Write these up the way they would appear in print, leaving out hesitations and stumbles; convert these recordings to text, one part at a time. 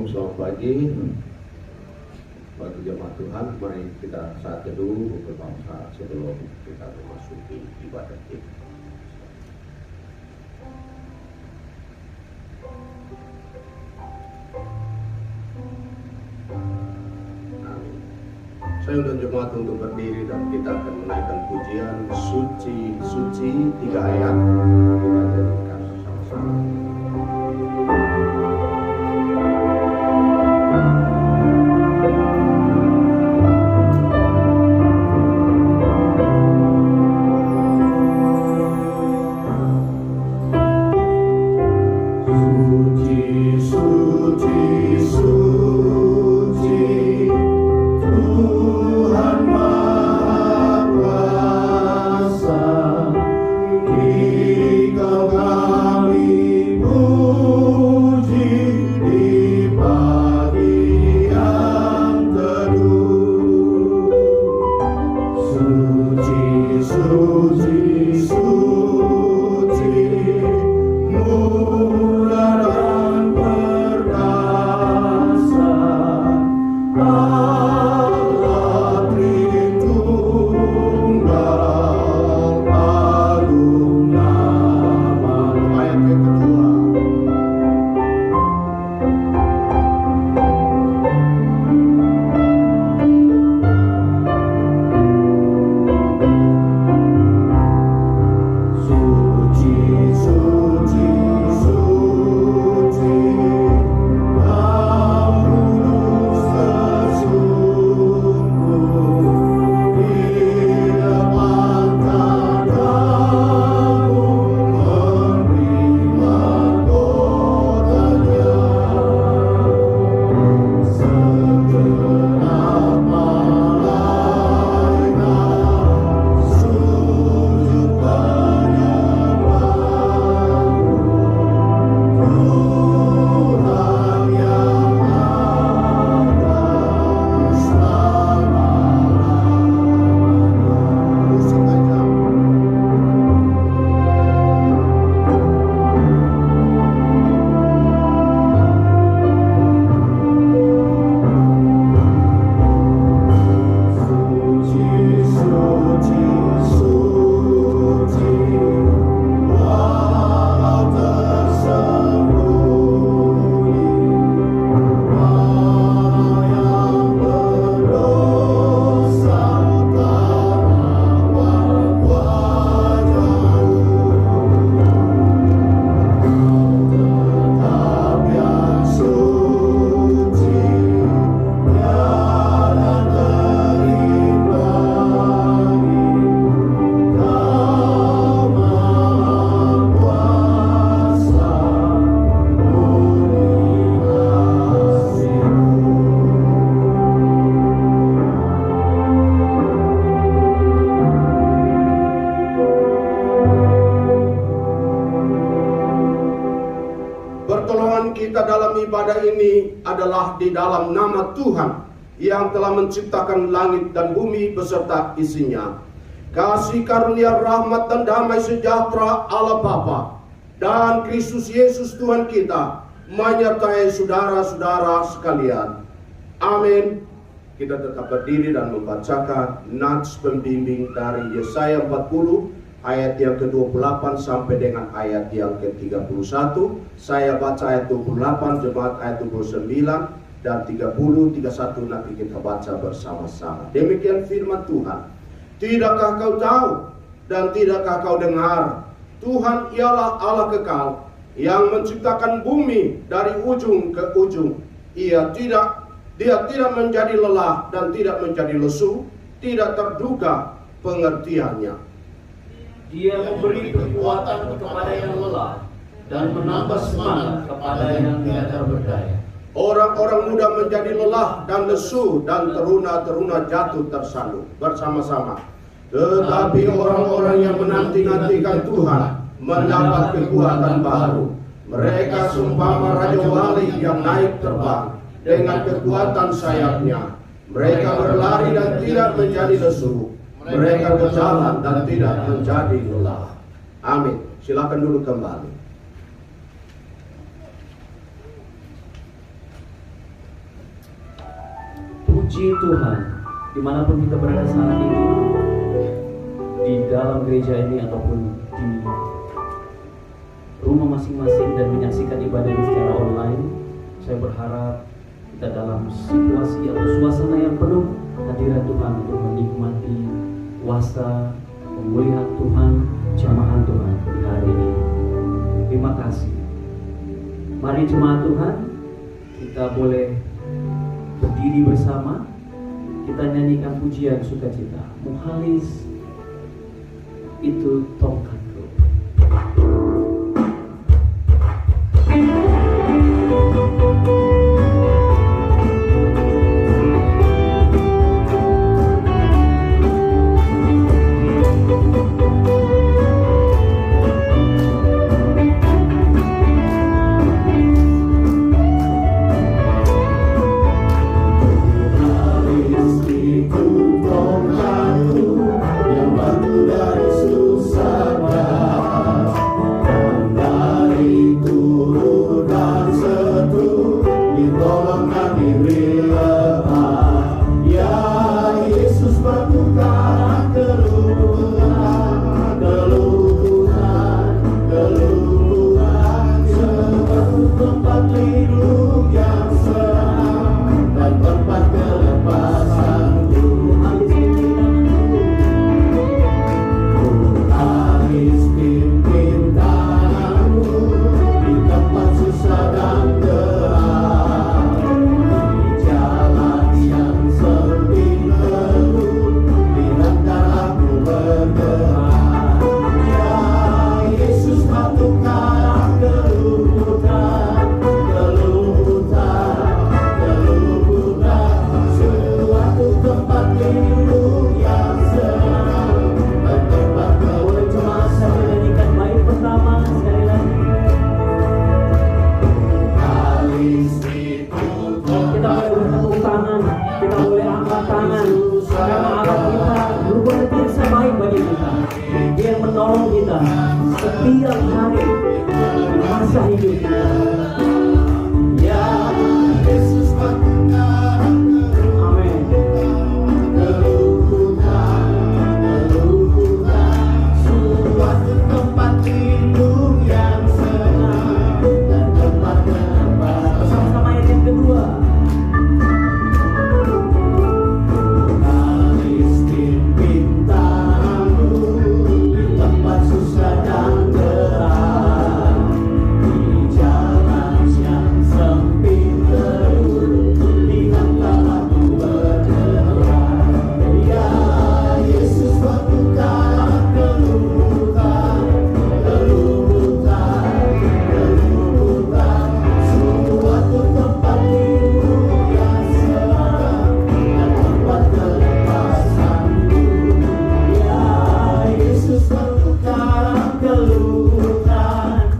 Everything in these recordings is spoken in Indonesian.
Assalamualaikum, selamat pagi bagi jemaat Tuhan. Mari kita saat teduh berbangsa sebelum kita memasuki ibadat kita. Amin. Saya undang jemaat untuk berdiri dan kita akan menaikkan pujian Suci Suci 3 ayat. Kita nyanyikan bersama-sama. Ibadah ini adalah di dalam nama Tuhan yang telah menciptakan langit dan bumi beserta isinya. Kasih karunia, rahmat dan damai sejahtera Allah Bapa dan Kristus Yesus Tuhan kita menyertai saudara-saudara sekalian. Amin. Kita tetap berdiri dan membacakan nats pembimbing dari Yesaya 40 ayat yang ke-28 sampai dengan ayat yang ke-31. Saya baca ayat 28, jemaat ayat 29 dan 30, 31 nanti kita baca bersama-sama. Demikian firman Tuhan. Tidakkah kau tahu dan tidakkah kau dengar? Tuhan ialah Allah kekal yang menciptakan bumi dari ujung ke ujung. Dia tidak menjadi lelah dan tidak menjadi lesu, tidak terduga pengertiannya. Dia memberi kekuatan kepada yang lelah dan menambah semangat kepada yang tidak berdaya. Orang-orang muda menjadi lelah dan lesu dan teruna-teruna jatuh tersandung. Bersama-sama. Tetapi orang-orang yang menanti-nantikan Tuhan mendapat kekuatan baru. Mereka seumpama raja wali yang naik terbang dengan kekuatan sayapnya. Mereka berlari dan tidak menjadi lesu. Mereka berjalan dan tidak menjadi lelah. Amin. Silakan dulu kembali. Puji Tuhan, dimanapun kita berada saat ini, di dalam gereja ini ataupun di rumah masing-masing dan menyaksikan ibadah ini secara online, saya berharap kita dalam situasi atau suasana yang penuh hadirat Tuhan untuk menikmati kuasa pemulihan Tuhan, jamahan Tuhan di hari ini. Terima kasih. Mari jemaat Tuhan, kita boleh berdiri bersama, kita nyanyikan pujian sukacita. Muhalis itu tongkatku. Setiap hari di masa hidup kita. Ya Yesus, amin. Suatu tempat lindung yang senang dan tempat tempat. Bersama-sama yang kedua. Susah dan berat di jalan yang sempit terus, lihatlah aku bergerak. Ya Yesus, waktukan keluhutan, suatu tempat lindung yang senang dan tempat kelepasanku. Ya Yesus, keluhutan,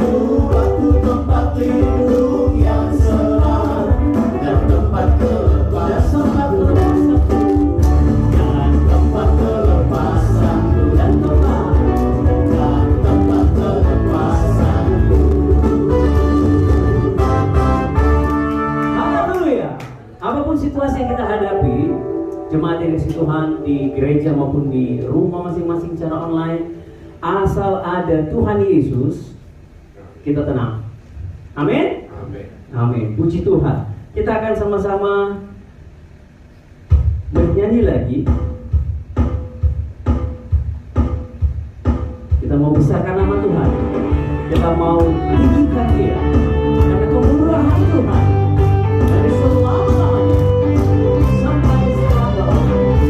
suatu tempat lindung yang senang dan tempat kelepasanku, dan tempat kelepasanku, dan tempat kelepasanku. Haleluya. Apapun situasi yang kita hadapi, jemaat direksi Tuhan di gereja maupun di rumah masing-masing secara online, asal ada Tuhan Yesus, kita tenang. Amin? Amin. Amin. Puji Tuhan. Kita akan sama-sama bernyanyi lagi. Kita mau besarkan nama Tuhan. Kita mau tinggikan Dia karena kemurahan Tuhan dari selama-lamanya sampai selama-lamanya.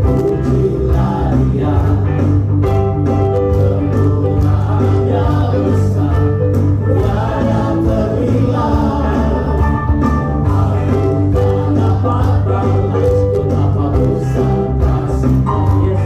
Pujilah Dia, kemurahan-Nya besar, tiada terhilang. Aku tak dapat balas betapa besar kasih-Nya.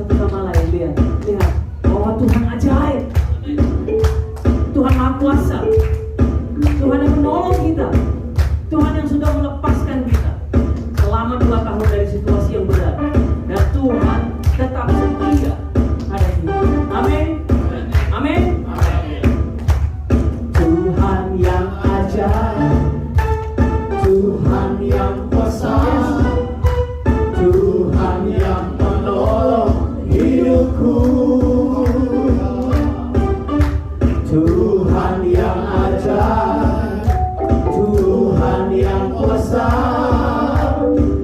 satu sama lain. Lihat bahwa Tuhan ajaib, Tuhan Maha Kuasa, Tuhan yang menolong kita, Tuhan yang sudah melepaskan kita selama 2 tahun dari situasi yang berat, dan Tuhan tetap setia pada kita. Amin. Amin. Tuhan yang ajaib, Tuhan yang kuasa, Tuhan yang menolong hidupku, Tuhan yang ajaib, Tuhan yang kuasa,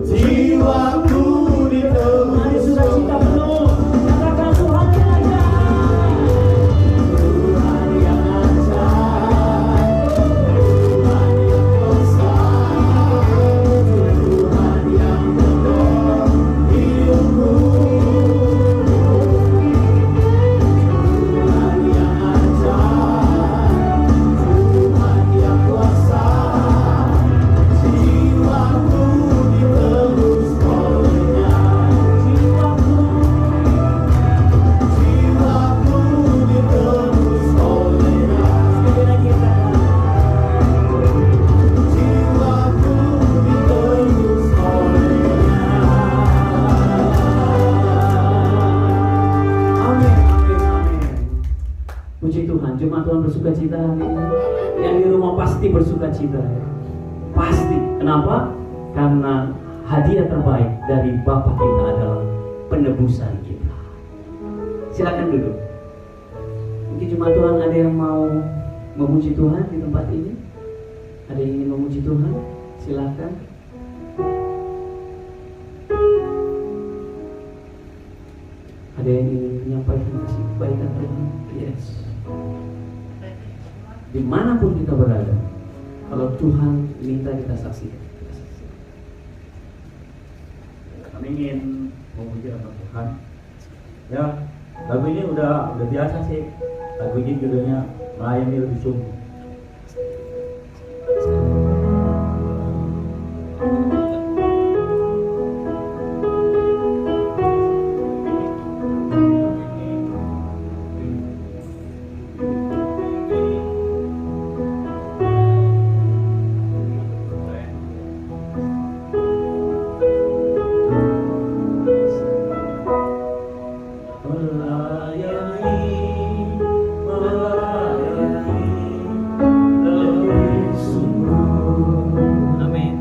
jiwaku ditebus. Sukacita penuh, katakan Tuhan yang ajaib. Tuhan yang ajaib, Tuhan yang kuasa, Tuhan yang menolong hidupku, Tuhan yang ajaib, Tuhan yang kuasa, jiwaku ditebus olehnya, jiwaku ditebus olehnya, Sekali lagi katakan, jiwaku ditebus olehnya. amin, amin, amin. Puji Tuhan, jemaat Tuhan bersuka cita hari ini. Yang di rumah pasti bersuka cita ya. Pasti. Kenapa? Karena hadiah terbaik dari Bapa kita adalah penebusan kita. Silakan duduk. Mungkin jemaat Tuhan ada yang mau memuji Tuhan di tempat ini? Ada yang ingin memuji Tuhan? Silakan. Ada yang ingin menyampaikan kasih kebaikan Tuhan? Yes. Dimanapun kita berada, kalau Tuhan minta kita saksikan, kita saksikan. Kami ingin memuji nama Tuhan. Ya, lagu ini udah biasa sih. Lagu ini judulnya Melayani Lebih Sungguh. Amin.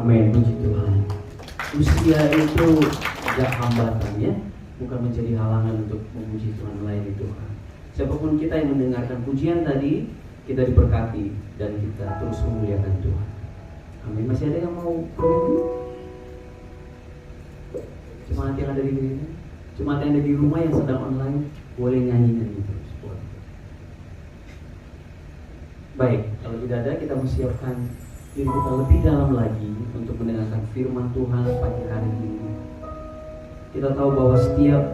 Amin, puji Tuhan. Usia itu tidak hambatan ya, bukan menjadi halangan untuk memuji Tuhan, melayani Tuhan. Siapapun kita yang mendengarkan pujian tadi, kita diberkati dan kita terus memuliakan Tuhan. Amin. Masih ada yang mau komen? Jemaat yang ada di gereja, jemaat yang ada di rumah yang sedang online, boleh nyanyi-nyanyi terus. Baik, kalau tidak ada, kita mempersiapkan diri kita lebih dalam lagi untuk mendengarkan firman Tuhan pagi hari ini. Kita tahu bahwa setiap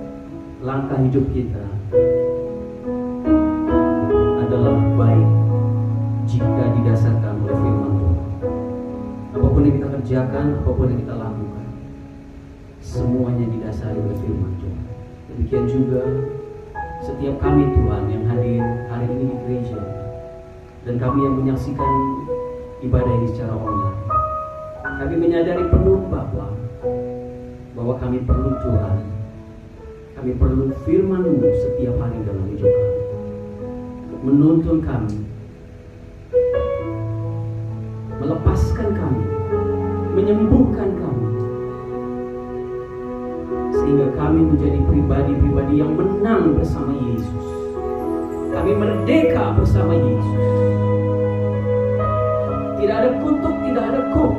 langkah hidup kita adalah baik jika didasarkan oleh firman Tuhan. Apapun yang kita kerjakan, apapun yang kita lakukan, semuanya didasari oleh firman Tuhan. Demikian juga setiap kami Tuhan yang hadir hari ini di gereja, dan kami yang menyaksikan ibadah ini secara online. Kami menyadari penuh bahwa kami perlu Tuhan. Kami perlu firman-Mu setiap hari dalam hidup kami, menuntun kami, melepaskan kami, menyembuhkan kami, sehingga kami menjadi pribadi-pribadi yang menang bersama Yesus. Kami merdeka bersama Yesus. Tidak ada kutuk, tidak ada kuk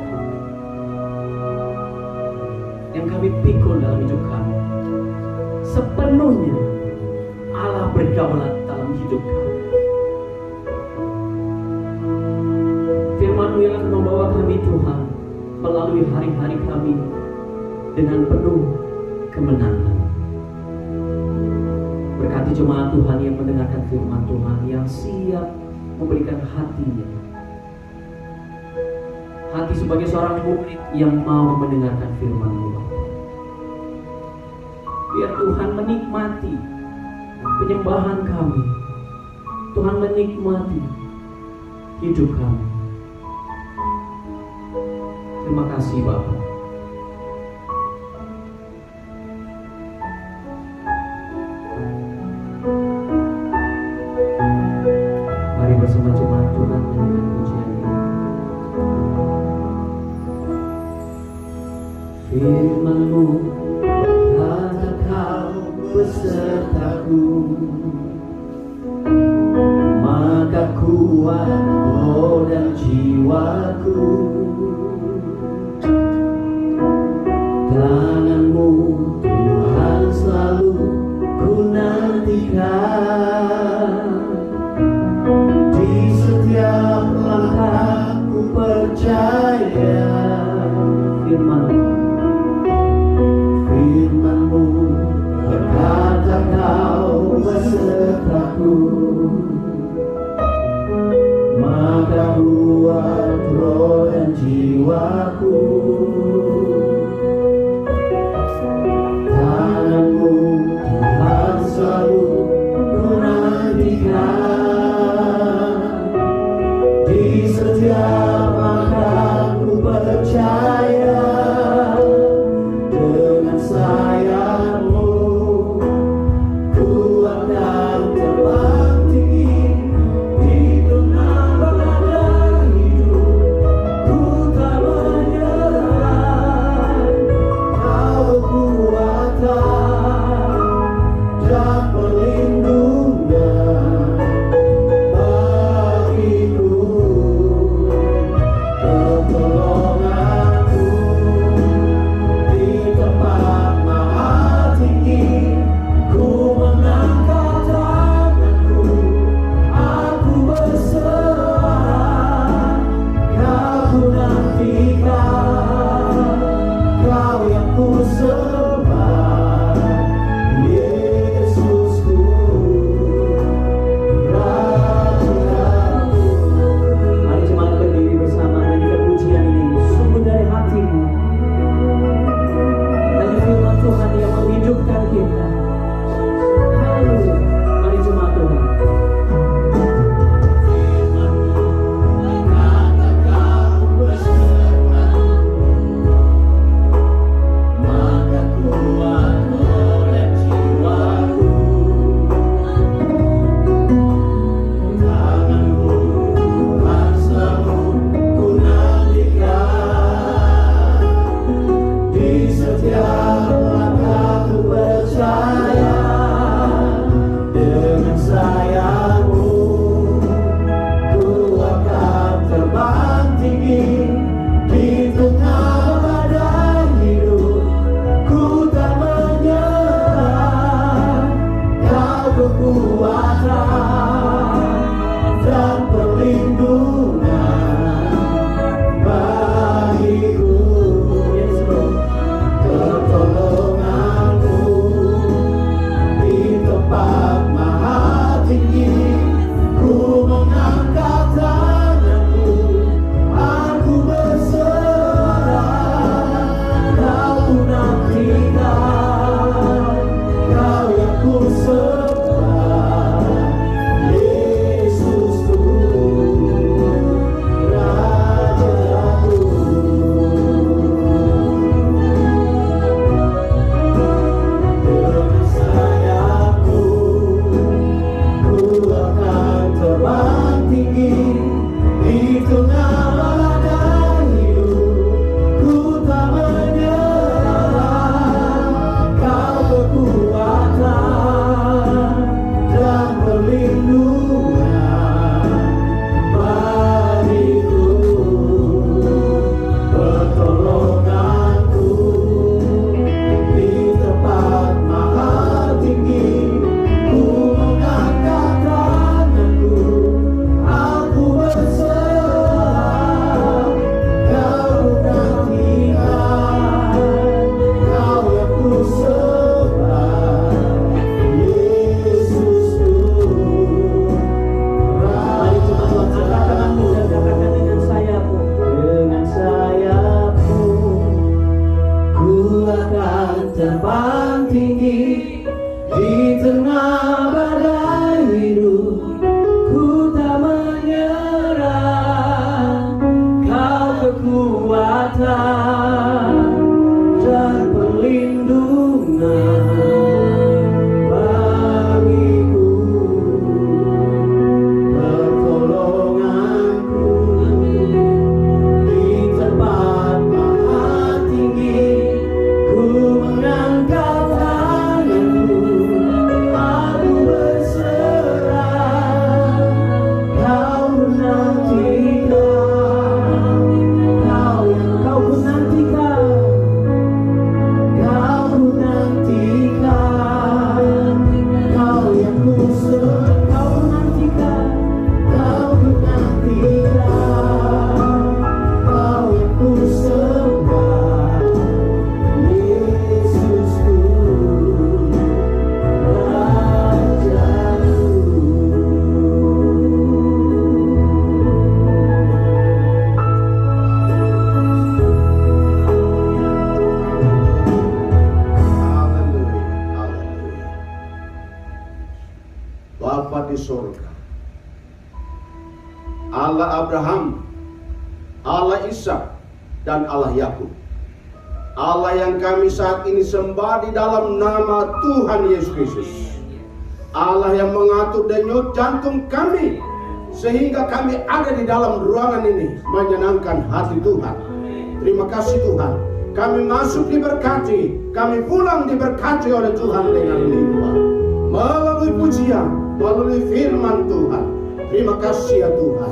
yang kami pikul dalam hidup kami. Sepenuhnya Allah berdaulat dalam hidup kami. Firman-Mu yang akan membawa kami Tuhan melalui hari-hari kami dengan penuh kemenangan. Berkati jemaat Tuhan yang mendengarkan firman Tuhan, yang siap memberikan hatinya, hati sebagai seorang murid yang mau mendengarkan firman-Mu. Biar Tuhan menikmati penyembahan kami, Tuhan menikmati hidup kami. Terima kasih Bapa. Mari bersama jemaat Tuhan menyanyikan pujian ini. Firman-Mu berkata, Kau besertaku, maka kuat roh dan jiwaku. Tangan-Mu Tuhan selalu ku nantikan. Di setiap langkah ku percaya Firman-Mu berkata, Kau besertaku, maka kuat roh dan jiwaku. Tangan-Mu Tuhan selalu ku nantikan. Di setiap langkah ku percaya, dengan sayap-Mu ku akan terbang tinggi. Di tengah badai hidup ku tak menyerah. Kau kekuatan dan perlindungan bagiku, pertolonganku di tempat maha tinggi. Ku mengangkat tanganku, aku berserah. Kau ku nantikan, Kau yang ku sembah, Yesusku, Rajaku. Mari jemaat berdiri bersama nyanyikan pujian ini sungguh dari hatimu. Tadi firman Tuhan yang menghidupkan kita. Haleluya. Mari jemaat Tuhan. Maka kuat roh dan jiwaku. Tangan-Mu Tuhan selalu ku nantikan. Di setiap langkah ku percaya, dengan sayap-Mu ku akan terbang tinggi. Di tengah badai hidup ku tak menyerah. Kau kekuatan dan perlindungan bagiku, pertolongan akan terbang tinggi di tengah badai hidup. Ku tak menyerah, Kau kekuatan dan perlindungan bagiku, pertolonganku di tempat maha tinggi. Ku mengangkat tanganku, aku berserah. Kau menantikan, kau menantikan, kau menantikan, kau yang ku kau menantikan, kau menantikan, kau yang ku sembah, Yesusku, Rajaku. Haleluya, haleluya. Bapa di surga, Allah Abraham, Allah Ishak, dan Allah Yakub, Allah yang kami saat ini sembah di dalam nama Tuhan Yesus Kristus, Allah yang mengatur denyut jantung kami sehingga kami ada di dalam ruangan ini menyenangkan hati Tuhan. Terima kasih Tuhan, kami masuk diberkati, kami pulang diberkati oleh Tuhan dengan limpah melalui pujian, melalui firman Tuhan. Terima kasih ya Tuhan.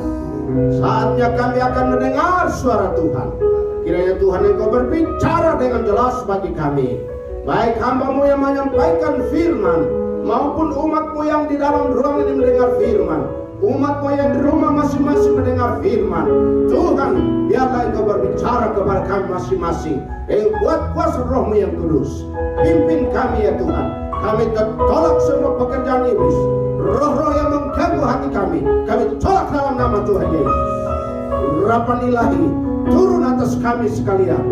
Saatnya kami akan mendengar suara Tuhan. Kiranya Tuhan Engkau berbicara dengan jelas bagi kami, baik hamba-Mu yang menyampaikan firman maupun umat-Mu yang di dalam ruangan ini mendengar firman, umat-Mu yang di rumah masing-masing mendengar firman. Tuhan, biarlah Engkau berbicara kepada kami masing-masing. Buat kuasa Roh-Mu yang kudus, pimpin kami ya Tuhan. Kami tolak semua pekerjaan iblis, roh-roh yang mengganggu hati kami tolak dalam nama Tuhan Yesus. Urapan ilahi turun atas kami sekalian.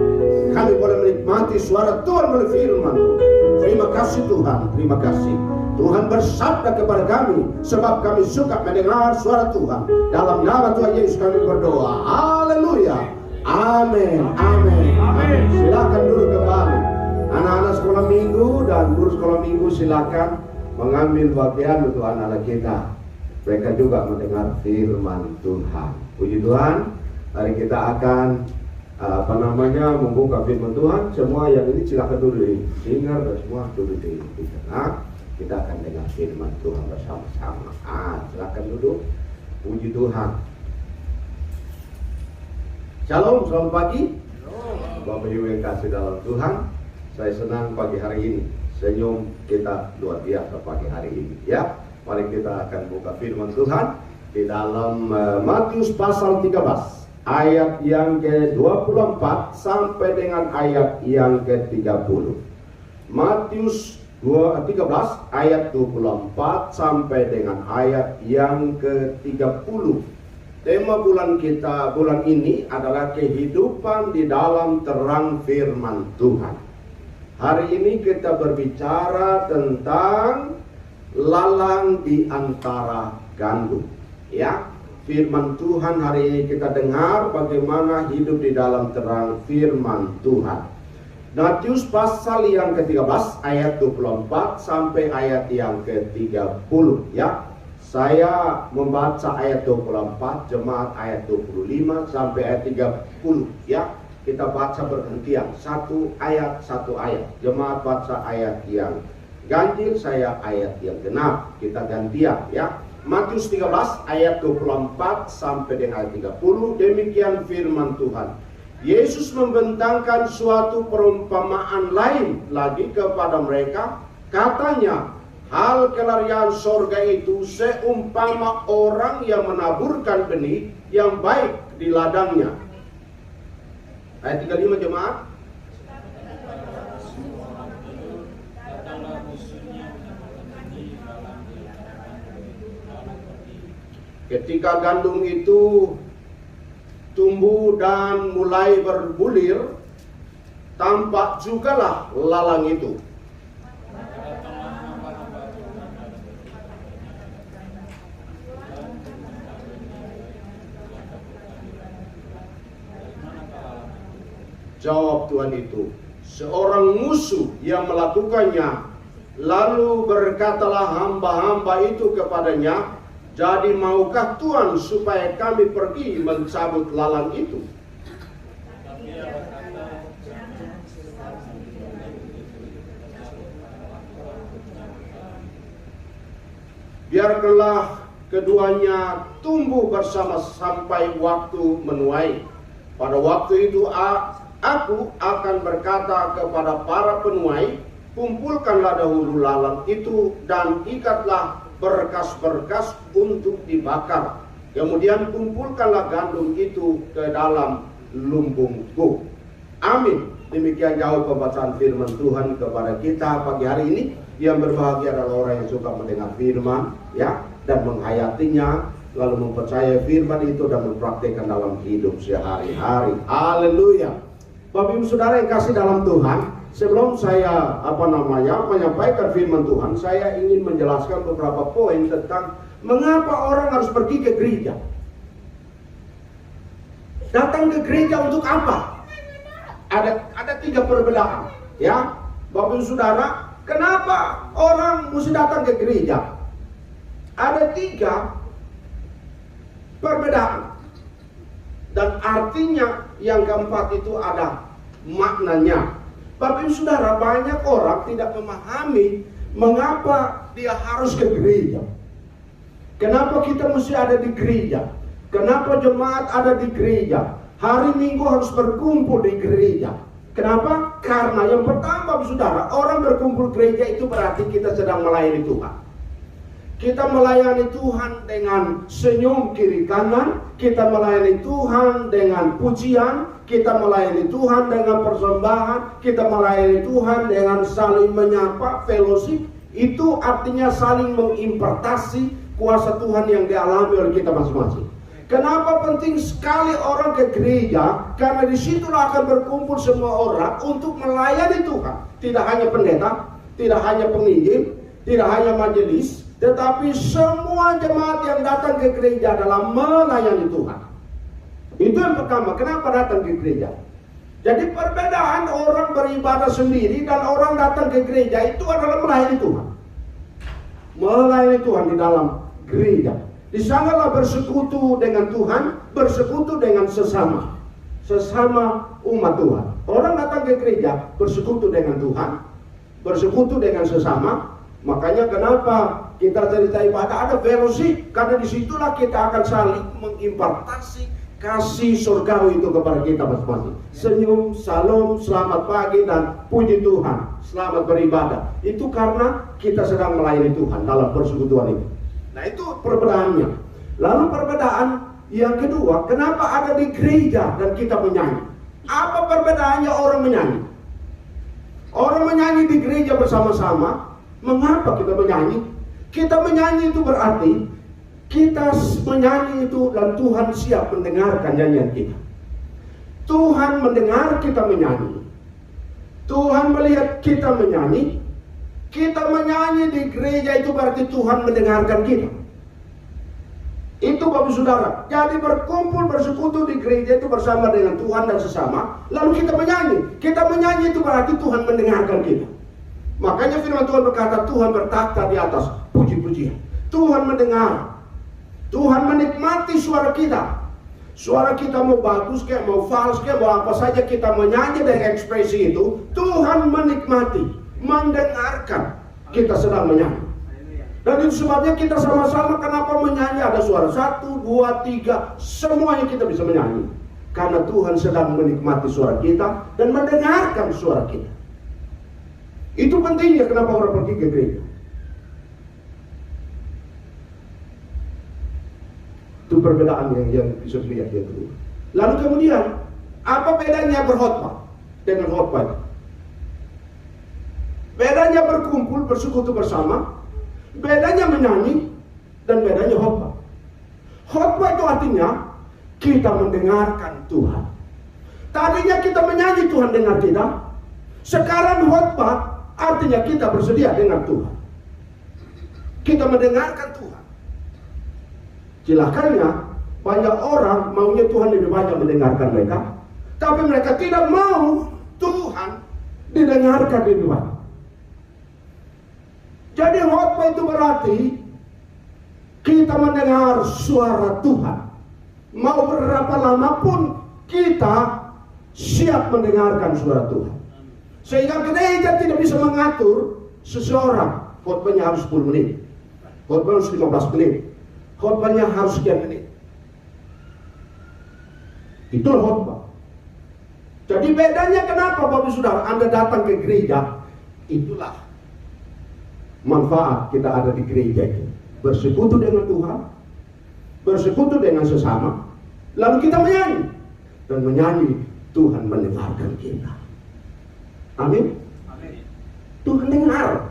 Kami boleh menikmati suara Tuhan melalui firman-Mu. Terima kasih Tuhan, terima kasih. Tuhan bersabda kepada kami, sebab kami suka mendengar suara Tuhan. Dalam nama Tuhan Yesus kami berdoa. Haleluya. Amin. Amin. Amin. Silakan duduk kembali. Anak-anak sekolah minggu dan guru sekolah minggu silakan mengambil bagian untuk anak-anak kita. Mereka juga mendengar firman Tuhan. Puji Tuhan. Hari kita akan membuka firman Tuhan. Semua yang ini silakan duduk di singar dan semua duduk di tengah. Kita akan dengar firman Tuhan bersama-sama. Silakan duduk. Puji Tuhan. Shalom, selamat pagi. Bapak Ibu yang kasih dalam Tuhan, saya senang pagi hari ini. Senyum kita luar biasa pagi hari ini. Ya, mari kita akan buka firman Tuhan di dalam Matius pasal 13. Ayat yang ke-24 sampai dengan ayat yang ke-30. Matius 13 ayat 24 sampai dengan ayat yang ke-30. Tema bulan kita bulan ini adalah kehidupan di dalam terang firman Tuhan. Hari ini kita berbicara tentang lalang di antara gandum. Ya, firman Tuhan hari ini kita dengar bagaimana hidup di dalam terang firman Tuhan. Matius pasal yang ke-13 ayat 24 sampai ayat yang ke-30 ya. Saya membaca ayat 24, jemaat ayat 25 sampai ayat 30 ya. Kita baca bergantian, satu ayat. Jemaat baca ayat yang ganjil, saya ayat yang genap. Kita gantian ya. Matius 13 ayat 24 sampai dengan ayat 30. Demikian firman Tuhan. Yesus membentangkan suatu perumpamaan lain lagi kepada mereka. Katanya, hal kerajaan sorga itu seumpama orang yang menaburkan benih yang baik di ladangnya. Ayat 35 jemaat. Ketika gandum itu tumbuh dan mulai berbulir, tampak jugalah lalang itu. Jawab Tuhan itu, seorang musuh yang melakukannya. Lalu berkatalah hamba-hamba itu kepadanya, jadi maukah Tuhan supaya kami pergi mencabut lalang itu? Biarkanlah keduanya tumbuh bersama sampai waktu menuai. Pada waktu itu aku akan berkata kepada para penuai, kumpulkanlah dahulu lalang itu dan ikatlah berkas-berkas untuk dibakar. Kemudian kumpulkanlah gandum itu ke dalam lumbungku. Amin. Demikian jauh pembacaan firman Tuhan kepada kita pagi hari ini. Yang berbahagia adalah orang yang suka mendengar firman, ya, dan menghayatinya, lalu mempercayai firman itu dan mempraktikkan dalam hidup sehari-hari. Haleluya. Bapak Ibu Saudara yang kasih dalam Tuhan, sebelum saya menyampaikan firman Tuhan, saya ingin menjelaskan beberapa poin tentang mengapa orang harus pergi ke gereja. Datang ke gereja untuk apa? Ada 3 perbedaan, ya. Bapak Ibu Saudara, kenapa orang mesti datang ke gereja? Ada 3 perbedaan. Dan artinya yang keempat itu ada maknanya. Bapak Ibu Saudara, banyak orang tidak memahami mengapa dia harus ke gereja. Kenapa kita mesti ada di gereja? Kenapa jemaat ada di gereja? Hari Minggu harus berkumpul di gereja. Kenapa? Karena yang pertama, Bapak Ibu Saudara, orang berkumpul gereja itu berarti kita sedang melayani Tuhan. Kita melayani Tuhan dengan senyum kiri kanan, kita melayani Tuhan dengan pujian, kita melayani Tuhan dengan persembahan, kita melayani Tuhan dengan saling menyapa, fellowship. Itu artinya saling mengimpartasi kuasa Tuhan yang dialami oleh kita masing-masing. Kenapa penting sekali orang ke gereja? Karena disitulah akan berkumpul semua orang untuk melayani Tuhan. Tidak hanya pendeta, tidak hanya penginjil, tidak hanya majelis, tetapi semua jemaat yang datang ke gereja adalah melayani Tuhan. Itu yang pertama, kenapa datang ke gereja? Jadi perbedaan orang beribadah sendiri dan orang datang ke gereja itu adalah melayani Tuhan. Melayani Tuhan di dalam gereja. Di sanalah bersekutu dengan Tuhan, bersekutu dengan sesama umat Tuhan. Orang datang ke gereja bersekutu dengan Tuhan, bersekutu dengan sesama. Makanya kenapa kita cerita ibadah ada fellowship, karena disitulah kita akan saling mengimpartasi kasih surgawi itu kepada kita masing-masing. Senyum, salam, selamat pagi dan puji Tuhan, selamat beribadah. Itu karena kita sedang melayani Tuhan dalam persekutuan itu. Nah, itu perbedaannya. Lalu perbedaan yang kedua, kenapa ada di gereja dan kita menyanyi? Apa perbedaannya orang menyanyi? Orang menyanyi di gereja bersama-sama. Mengapa kita menyanyi? Kita menyanyi itu berarti kita menyanyi itu dan Tuhan siap mendengarkan nyanyian kita. Tuhan mendengar kita menyanyi. Tuhan melihat kita menyanyi. Kita menyanyi di gereja itu berarti Tuhan mendengarkan kita. Itu Bapak Saudara. Jadi berkumpul bersekutu di gereja itu bersama dengan Tuhan dan sesama. Lalu kita menyanyi. Kita menyanyi itu berarti Tuhan mendengarkan kita. Makanya firman Tuhan berkata, Tuhan bertakhta di atas puji-pujian. Tuhan mendengar. Tuhan menikmati suara kita. Suara kita mau bagus kayak mau fals kayak mau apa saja kita menyanyi dengan ekspresi itu, Tuhan menikmati, mendengarkan kita sedang menyanyi. Dan itu sebabnya kita sama-sama kenapa menyanyi, ada suara 1, 2, 3, semuanya kita bisa menyanyi. Karena Tuhan sedang menikmati suara kita dan mendengarkan suara kita. Itu pentingnya kenapa orang pergi ke gereja. Itu perbedaan yang bisa dilihat yang kedua. Lalu kemudian, apa bedanya berkhotbah dengan khotbah? Bedanya berkumpul, bersekutu bersama, bedanya menyanyi, dan bedanya khotbah. Khotbah itu artinya kita mendengarkan Tuhan. Tadinya kita menyanyi, Tuhan dengar kita. Sekarang khotbah artinya kita bersedia dengan Tuhan. Kita mendengarkan Tuhan. Celakanya banyak orang maunya Tuhan lebih banyak mendengarkan mereka, tapi mereka tidak mau Tuhan didengarkan lebih banyak. Jadi khotbah itu berarti kita mendengar suara Tuhan. Mau berapa lama pun kita siap mendengarkan suara Tuhan. Sehingga gereja tidak bisa mengatur seseorang. Khotbahnya harus 10 menit. Khotbah harus 15 menit. Khotbahnya harus sekian menit. Itulah khotbah. Jadi bedanya kenapa Bapak Saudara Anda datang ke gereja? Itulah manfaat kita ada di gereja itu. Bersekutu dengan Tuhan, bersekutu dengan sesama, lalu kita menyanyi. Dan menyanyi, Tuhan mendengarkan kita. Amin. Tuhan dengar.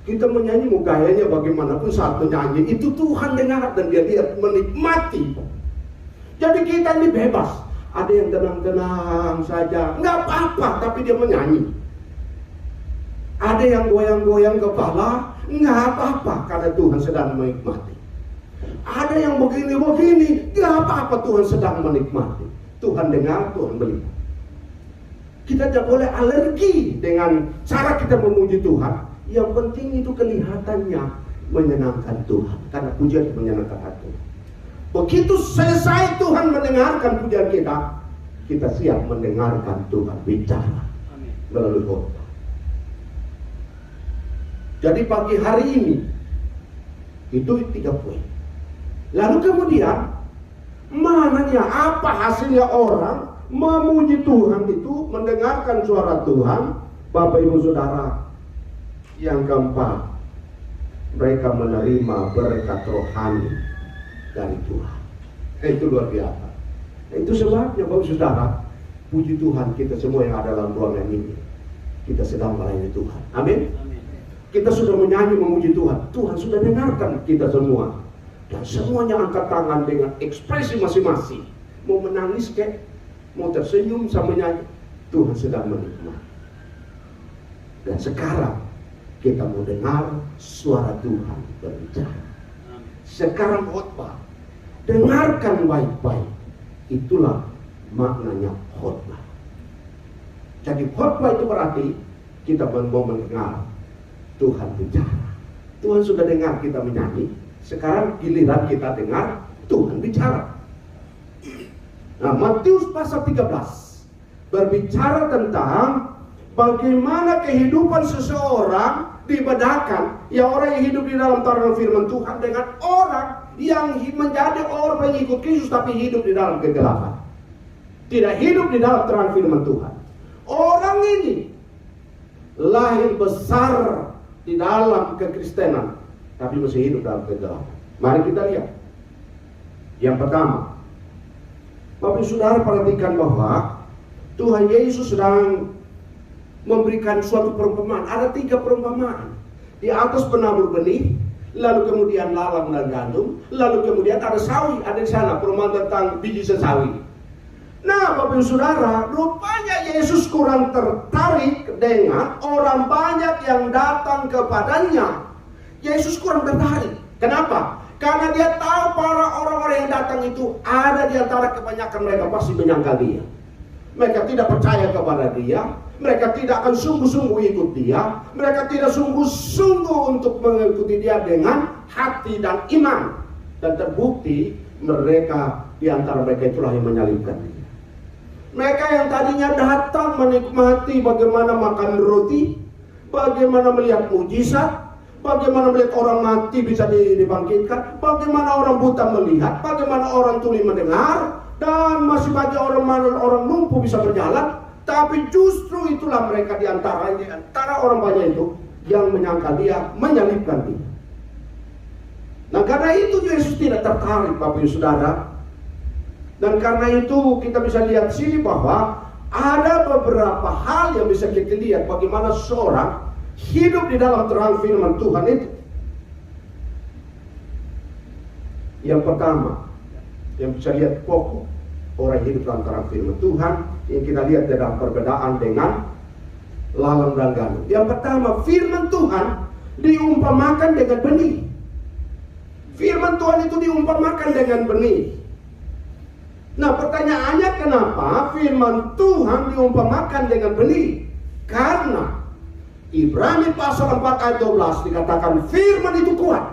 Kita menyanyi mau gayanya bagaimanapun saat menyanyi, itu Tuhan dengar dan dia lihat, menikmati. Jadi kita ini bebas. Ada yang tenang-tenang saja, nggak apa-apa, tapi dia menyanyi. Ada yang goyang-goyang kepala, nggak apa-apa, karena Tuhan sedang menikmati. Ada yang begini-begini, nggak apa-apa, Tuhan sedang menikmati. Tuhan dengar, Tuhan melihat. Kita tidak boleh alergi dengan cara kita memuji Tuhan. Yang penting itu kelihatannya menyenangkan Tuhan, karena pujian menyenangkan hati. Begitu selesai Tuhan mendengarkan pujian kita, kita siap mendengarkan Tuhan bicara melalui khotbah. Jadi pagi hari ini itu 3 poin. Lalu kemudian mananya apa hasilnya orang memuji Tuhan itu, mendengarkan suara Tuhan? Bapak Ibu Saudara, yang keempat, mereka menerima berkat rohani dari Tuhan. Itu luar biasa. Itu sebabnya Bapak Saudara, puji Tuhan kita semua yang ada dalam ruangan ini, kita sedang melayani Tuhan. Amin. Kita sudah menyanyi memuji Tuhan. Tuhan sudah dengarkan kita semua. Dan semuanya angkat tangan dengan ekspresi masing-masing. Mau menangis kek, mau tersenyum sama nyanyi, Tuhan sedang menikmati. Dan sekarang kita mau dengar suara Tuhan berbicara. Sekarang khotbah, dengarkan baik-baik. Itulah maknanya khotbah. Jadi khotbah itu berarti kita mau mendengar Tuhan bicara. Tuhan sudah dengar kita menyanyi. Sekarang giliran kita dengar Tuhan bicara. Nah, Matius pasal 13 berbicara tentang bagaimana kehidupan seseorang dibedakan. Ya, orang yang hidup di dalam terang firman Tuhan dengan orang yang menjadi orang pengikut Kristus tapi hidup di dalam kegelapan. Tidak hidup di dalam terang firman Tuhan. Orang ini lahir besar di dalam kekristenan tapi masih hidup dalam kegelapan. Mari kita lihat. Yang pertama, Bapak Saudara perhatikan bahwa Tuhan Yesus sedang memberikan suatu perumpamaan. Ada 3 perumpamaan. Di atas penabur benih, lalu kemudian lalang dan gandum, lalu kemudian ada sawi. Ada di sana perumpamaan tentang biji sesawi. Nah, Bapak Saudara, rupanya Yesus kurang tertarik dengan orang banyak yang datang kepadanya. Yesus kurang tertarik. Kenapa? Karena dia tahu para orang-orang yang datang itu ada di antara kebanyakan mereka pasti menyangkal dia. Mereka tidak percaya kepada dia. Mereka tidak akan sungguh-sungguh ikut dia. Mereka tidak sungguh-sungguh untuk mengikuti dia dengan hati dan iman. Dan terbukti mereka di antara mereka itulah yang menyalibkan dia. Mereka yang tadinya datang menikmati bagaimana makan roti, bagaimana melihat mujizat, bagaimana melihat orang mati bisa dibangkitkan, bagaimana orang buta melihat, bagaimana orang tuli mendengar, dan masih banyak orang lumpuh bisa berjalan. Tapi justru itulah mereka di antara orang banyak itu yang menyangka dia, menyalibkan dia. Nah, karena itu Yesus tidak tertarik, Bapak Ibu Saudara. Dan karena itu kita bisa lihat sini bahwa ada beberapa hal yang bisa kita lihat bagaimana seorang hidup di dalam terang firman Tuhan itu. Yang pertama, yang bisa lihat pokok orang hidup dalam terang firman Tuhan, Ini kita lihat dalam perbedaan dengan lalang dan gandum. Yang pertama, firman Tuhan diumpamakan dengan benih. Firman Tuhan itu diumpamakan dengan benih. Nah, pertanyaannya kenapa firman Tuhan diumpamakan dengan benih? Karena Ibrani pasal 4 ayat 12 dikatakan firman itu kuat.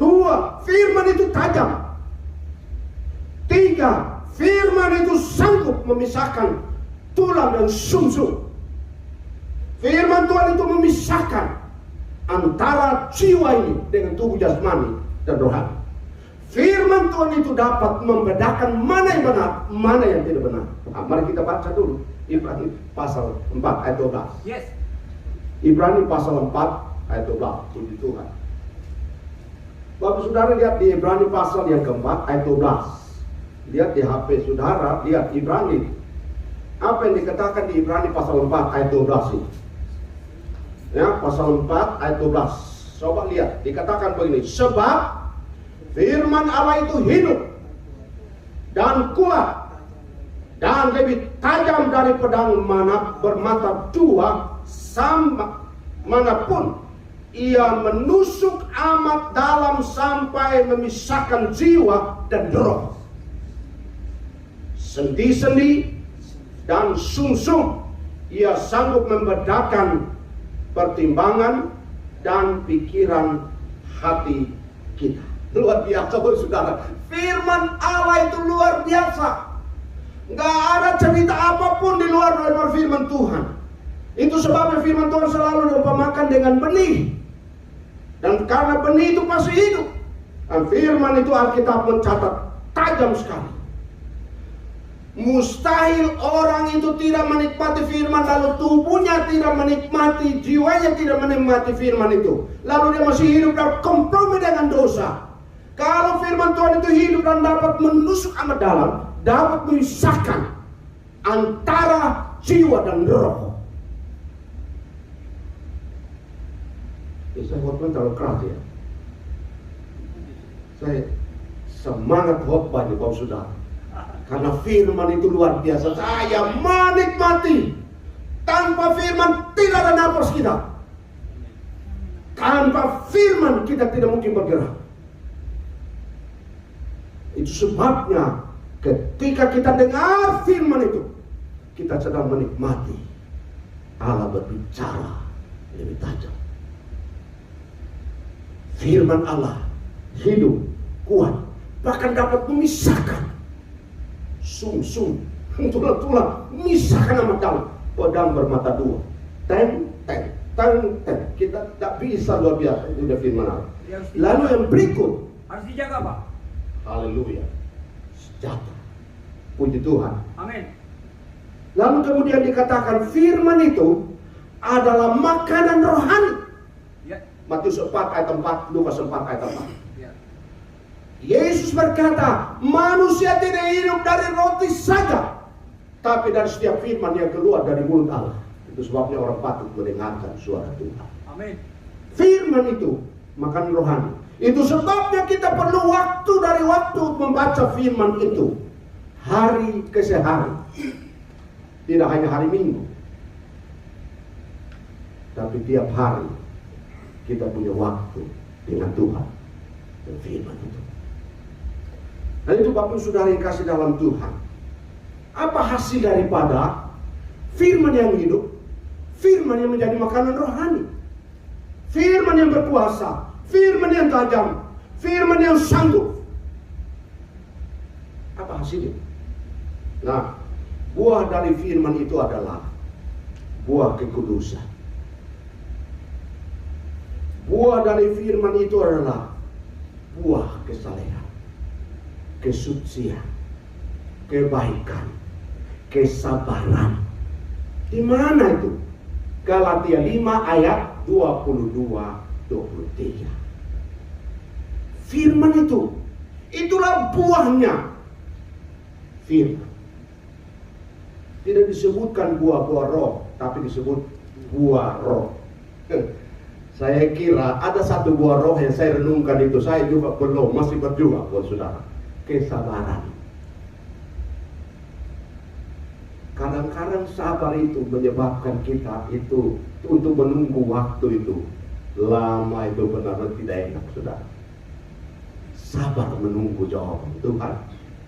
2, firman itu tajam. 3, firman itu sanggup memisahkan tulang dan sumsum. Firman Tuhan itu memisahkan antara jiwa ini dengan tubuh jasmani dan rohani. Firman Tuhan itu dapat membedakan mana yang benar, mana yang tidak benar. Nah, mari kita baca dulu Ibrani pasal 4 ayat 12. Yes. Ibrani pasal 4 ayat 12. Puji Tuhan. Bapak saudara lihat di Ibrani pasal yang keempat ayat 12. Lihat di HP saudara, lihat Ibrani. Apa yang dikatakan di Ibrani pasal 4 ayat 12 ini? Ya, pasal 4 ayat 12. Coba lihat, dikatakan begini, sebab firman Allah itu hidup dan kuat dan lebih tajam dari pedang bermata dua sama manapun. Ia menusuk amat dalam sampai memisahkan jiwa dan roh, sendi-sendi dan sumsum. Ia sanggup membedakan pertimbangan dan pikiran hati kita. Luar biasa, saudara. Firman Allah itu luar biasa. Nggak ada cerita apapun di luar dari firman Tuhan. Itu sebabnya firman Tuhan selalu diumpamakan dengan benih. Dan karena benih itu pasti hidup. Dan firman itu Alkitab mencatat tajam sekali. Mustahil orang itu tidak menikmati firman, lalu tubuhnya tidak menikmati, jiwanya tidak menikmati firman itu, lalu dia masih hidup dalam kompromi dengan dosa. Kalau firman Tuhan itu hidup dan dapat menusuk amat dalam, dapat memisahkan antara jiwa dan roh. Saya khotbah terlalu keras ya. Saya semangat khotbah ini Bapak Saudara. Karena firman itu luar biasa. Saya menikmati. Tanpa firman tidak ada nafas kita. Tanpa firman kita tidak mungkin bergerak. Itu sebabnya ketika kita dengar firman itu, kita sedang menikmati Allah berbicara lebih tajam. Firman Allah hidup, kuat, bahkan dapat memisahkan sumsum, tulang-tulang, memisahkan amat dalam, pedang bermata dua. Teng. Kita tak bisa luar biasa. Itu udah firman Allah. Lalu yang berikut Harus dijaga, Pak. haleluya, senjata. Puji Tuhan. Amin. Lalu kemudian dikatakan firman itu adalah makanan rohani. Ya. Matius 4 ayat 4, Lukas 4 ayat 4. Ya. Yesus berkata, manusia tidak hidup dari roti saja, tapi dari setiap firman yang keluar dari mulut Allah. Itu sebabnya orang patut mendengarkan suara Tuhan. Amin. Firman itu makanan rohani. Itu sebabnya kita perlu waktu dari waktu membaca firman itu, hari ke hari. Tidak hanya hari Minggu, tapi tiap hari kita punya waktu dengan Tuhan dan firman itu. Dan itu Bapak Saudara yang kasih dalam Tuhan. Apa hasil daripada firman yang hidup? Firman yang menjadi makanan rohani. Firman yang berkuasa, firman yang tajam, firman yang sanggup. Apa hasilnya? Nah, buah dari firman itu adalah buah kekudusan. Buah dari firman itu adalah buah kesalehan, kesucian, kebaikan, kesabaran. Di mana itu? Galatia 5 ayat 22-23. Firman itu, itulah buahnya. Firman. Tidak disebutkan buah-buah roh, tapi disebut buah roh. Saya kira ada satu buah roh yang saya renungkan itu, saya juga belum, masih berjuang buat saudara. Kesabaran. Kadang-kadang sabar itu menyebabkan kita itu untuk menunggu waktu itu lama, itu benar-benar tidak enak, saudara. Sabar menunggu jawaban Tuhan,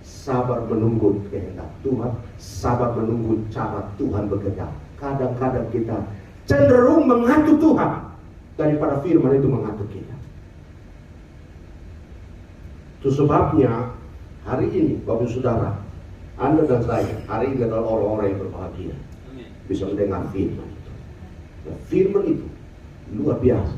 sabar menunggu kehendak Tuhan, sabar menunggu cara Tuhan bekerja. Kadang-kadang kita cenderung mengatur Tuhan daripada firman itu mengatur kita. Itu sebabnya hari ini Bapak Saudara, Anda dan saya hari ini adalah orang-orang yang berbahagia bisa mendengar firman itu. Dan firman itu luar biasa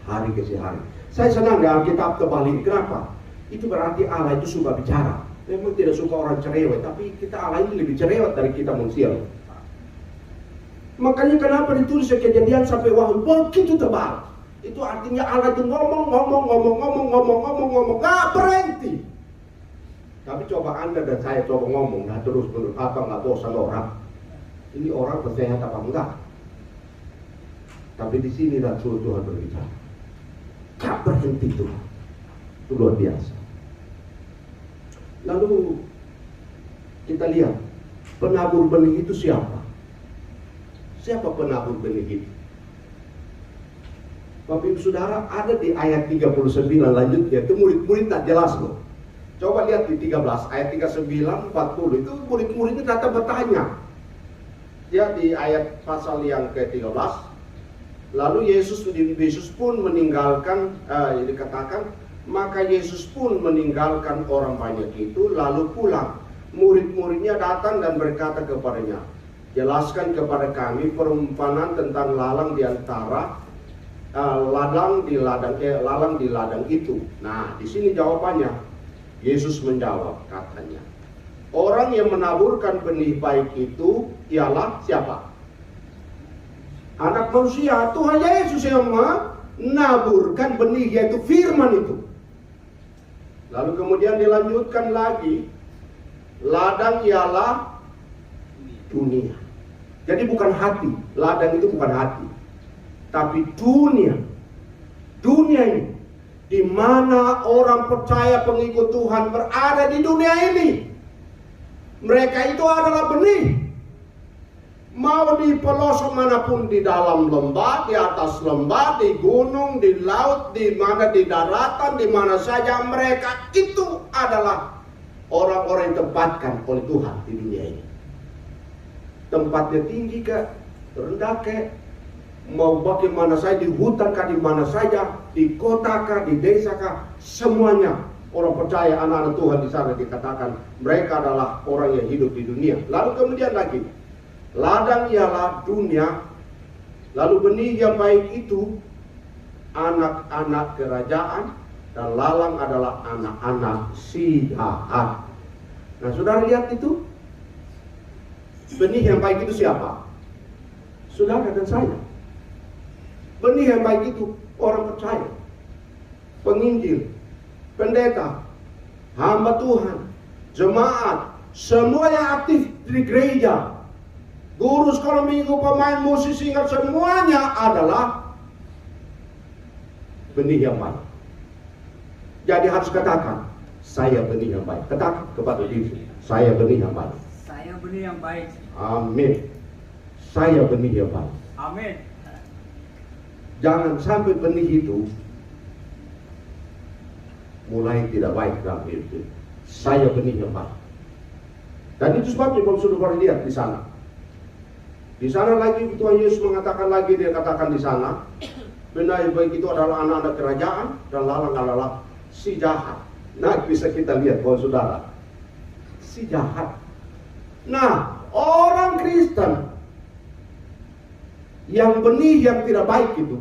hari ke hari. Saya senang dengan Alkitab kembali. Kenapa? Itu berarti Allah itu suka bicara. Memang tidak suka orang cerewet, tapi kita Allah ini lebih cerewet dari kita manusia. Makanya kenapa ditulis Kejadian sampai Wahyu begitu tebal. Itu artinya Allah itu ngomong, nggak berhenti. Tapi coba Anda dan saya coba ngomong, nah terus menurut apa nggak bosan orang? Ini orang percaya apa enggak? Tapi di sini Rasul Tuhan berbicara, nggak berhenti Tuhan. Itu luar biasa. Lalu kita lihat penabur benih itu siapa? Siapa penabur benih itu? Bapak Ibu Saudara, ada di ayat 39 lanjutnya, itu murid-murid tak jelas loh. Coba lihat di 13, ayat 39, 40, itu murid-muridnya datang bertanya. Ya, di ayat pasal yang ke-13, lalu Yesus pun meninggalkan, dikatakan, maka Yesus pun meninggalkan orang banyak itu, lalu pulang. Murid-muridnya datang dan berkata kepadanya, jelaskan kepada kami perumpamaan tentang lalang di antara lalang di ladang itu. Nah, di sini jawabannya. Yesus menjawab, katanya, orang yang menaburkan benih baik itu ialah siapa? Anak manusia. Tuhan Yesus yang menaburkan benih, yaitu firman itu. Lalu kemudian dilanjutkan lagi, ladang ialah dunia. Jadi bukan hati, ladang itu bukan hati, tapi dunia. Dunia ini, di mana orang percaya pengikut Tuhan berada di dunia ini. Mereka itu adalah benih. Mau di pelosok manapun, di dalam lembah, di atas lembah, di gunung, di laut, di mana di daratan, di mana saja, mereka itu adalah orang-orang yang ditempatkan oleh Tuhan di dunia ini. Tempatnya tinggi ke, rendah ke, mau bagaimana saja, di hutan kah, di mana saja, di kota kah, di desa kah, semuanya orang percaya, anak-anak Tuhan di sana dikatakan mereka adalah orang yang hidup di dunia. Lalu kemudian lagi, ladang ialah dunia, lalu benih yang baik itu anak-anak kerajaan, dan lalang adalah anak-anak si jahat. Nah, saudara lihat itu, benih yang baik itu siapa? Saudara dan saya. Benih yang baik itu orang percaya, penginjil, pendeta, hamba Tuhan, jemaat, semua yang aktif di gereja, guru sekolah minggu, pemain musik, singer, semuanya adalah benih yang baik. Jadi harus katakan, saya benih yang baik. Katakan kepada diri, saya benih yang baik. Saya benih yang baik. Amin. Saya benih yang baik. Amin. Jangan sampai benih itu mulai tidak baik dalam hidup. Saya benih yang baik. Dan itu sebabnya kalau sudah lihat di sana. Di sana lagi Tuhan Yesus mengatakan lagi, dia katakan di sana, benih yang baik itu adalah anak-anak kerajaan, dan lalang adalah si jahat. Nah, bisa kita lihat kalau saudara, si jahat. Nah, orang Kristen yang benih yang tidak baik itu,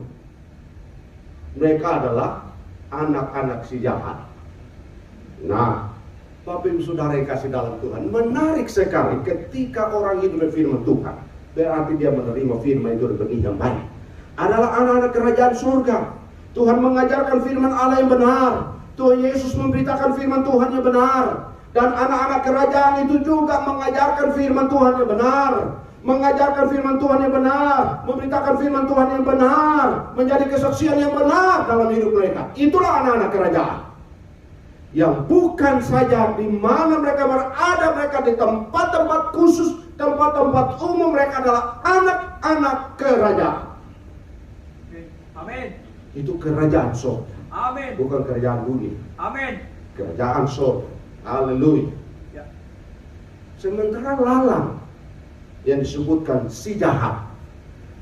mereka adalah anak-anak si jahat. Nah, Bapak Ibu Saudara yang kasih dalam Tuhan, menarik sekali ketika orang hidup dengan firman Tuhan, berarti dia menerima firman itu dari benih yang baik. Adalah anak-anak kerajaan surga. Tuhan mengajarkan firman Allah yang benar. Tuhan Yesus memberitakan firman Tuhan yang benar. Dan anak-anak kerajaan itu juga mengajarkan firman Tuhan yang benar. Mengajarkan firman Tuhan yang benar, memberitakan firman Tuhan yang benar, menjadi kesaksian yang benar dalam hidup mereka. Itulah anak-anak kerajaan. Yang bukan saja di mana mereka berada, mereka di tempat-tempat khusus tempat-tempat umum mereka adalah anak-anak kerajaan. Amin. Itu kerajaan surga, Amin. bukan kerajaan bumi. Amin. Kerajaan surga. Haleluya. Ya. Sementara lalang yang disebutkan si jahat,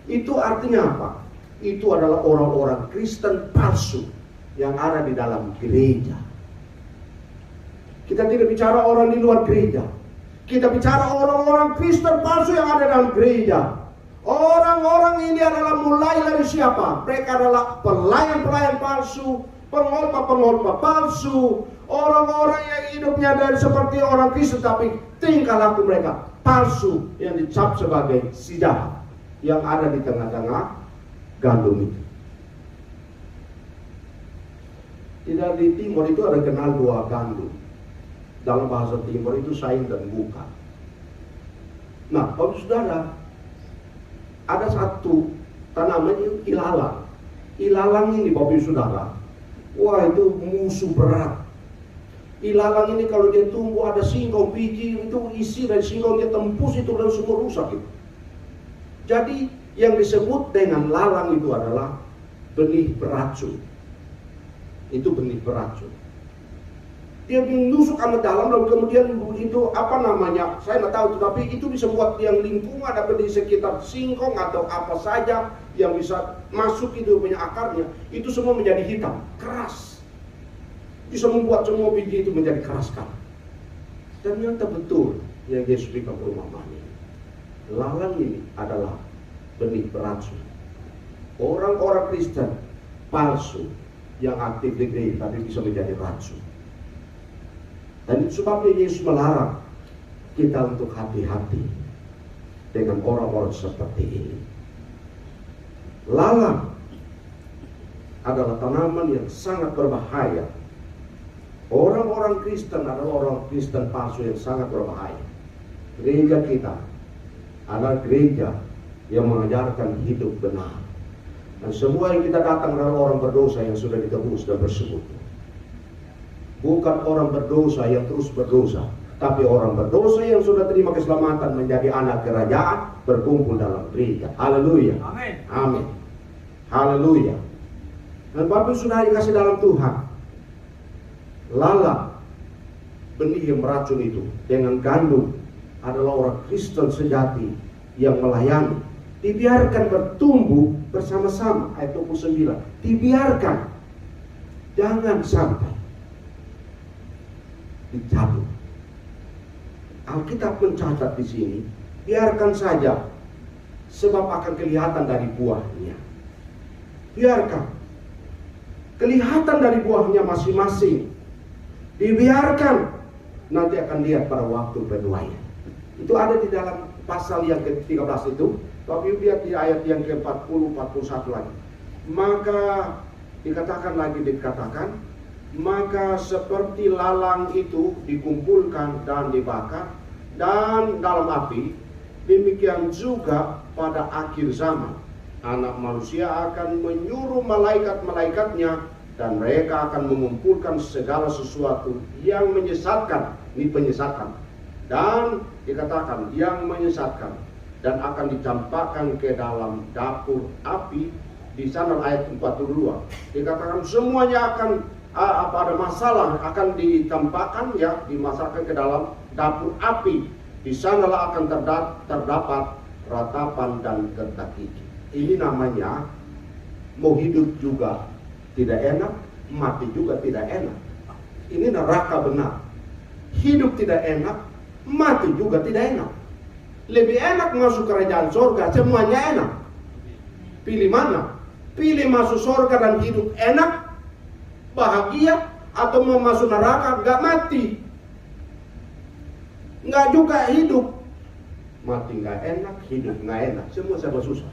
itu artinya apa? Itu adalah orang-orang Kristen palsu yang ada di dalam gereja. Kita tidak bicara orang di luar gereja. Kita bicara orang-orang Kristen palsu yang ada dalam gereja. Orang-orang ini adalah mulai dari siapa? Mereka adalah pelayan-pelayan palsu, pengkhotbah-pengkhotbah palsu, orang-orang yang hidupnya dari seperti orang Kristen tapi tingkah laku mereka palsu yang dicap sebagai si jahat yang ada di tengah-tengah gandum itu. Tidak di timur itu ada kenal dua gandum. Dalam bahasa timur itu saing dan bukan. Nah, Bapak Saudara, ada satu tanaman ilalang. Ilalang ini Bapak Saudara, wah itu musuh berat. Ilalang ini kalau dia tumbuh ada singkong biji, itu isi dari singkong dia tembus itu dan semua rusak itu. Jadi yang disebut dengan lalang itu adalah benih beracun. Itu benih beracun. Dia menusuk ke dalam dan kemudian itu apa namanya? Saya nggak tahu, tapi itu bisa buat yang lingkungan ada di sekitar singkong atau apa saja yang bisa masuk itu punya akarnya, itu semua menjadi hitam, keras. Bisa membuat semua biji itu menjadi keras kan. Ternyata betul yang Yesus berikan perumpamaan ini. Lalang ini adalah benih beracun. Orang-orang Kristen palsu yang aktif di gereja tapi bisa menjadi racun. Dan itu sebabnya Yesus melarang kita untuk hati-hati dengan orang-orang seperti ini. Lalang adalah tanaman yang sangat berbahaya. Orang-orang Kristen adalah orang Kristen palsu yang sangat berbahaya. Gereja kita adalah gereja yang mengajarkan hidup benar. Dan semua yang kita datang adalah orang berdosa yang sudah ditebus dan bersekutu. Bukan orang berdosa yang terus berdosa, tapi orang berdosa yang sudah terima keselamatan menjadi anak kerajaan berkumpul dalam gereja. Haleluya. Amin. Amin. Haleluya. Dan Bapak sudah dikasih dalam Tuhan, lalang benih yang beracun itu dengan gandum adalah orang Kristen sejati yang melayani. Dibiarkan bertumbuh bersama-sama. Ayat 29. Dibiarkan. Jangan sampai dicabut. Alkitab mencatat di sini, biarkan saja, sebab akan kelihatan dari buahnya. Biarkan kelihatan dari buahnya masing-masing. Dibiarkan, nanti akan lihat pada waktu penuaian. Itu ada di dalam pasal yang ke-13 itu. Tapi lihat di ayat yang ke-40, 41 lagi. Maka dikatakan, maka seperti lalang itu dikumpulkan dan dibakar dan dalam api, demikian juga pada akhir zaman anak manusia akan menyuruh malaikat-malaikatnya dan mereka akan mengumpulkan segala sesuatu yang menyesatkan. Ini penyesatan. Dan dikatakan yang menyesatkan dan akan dicampakkan ke dalam dapur api. Di sana ayat 42 dikatakan semuanya akan ada masalah akan ditampakkan ya, dimasakkan ke dalam dapur api. Di sanalah akan terdapat ratapan dan getah gigi. Ini namanya mau hidup juga tidak enak, mati juga tidak enak. Ini neraka benar. Hidup tidak enak, mati juga tidak enak. Lebih enak masuk kerajaan surga, semuanya enak. Pilih mana? Pilih masuk surga dan hidup enak, bahagia, atau mau masuk neraka gak mati, gak juga hidup. Mati gak enak, hidup gak enak, semua serba susah.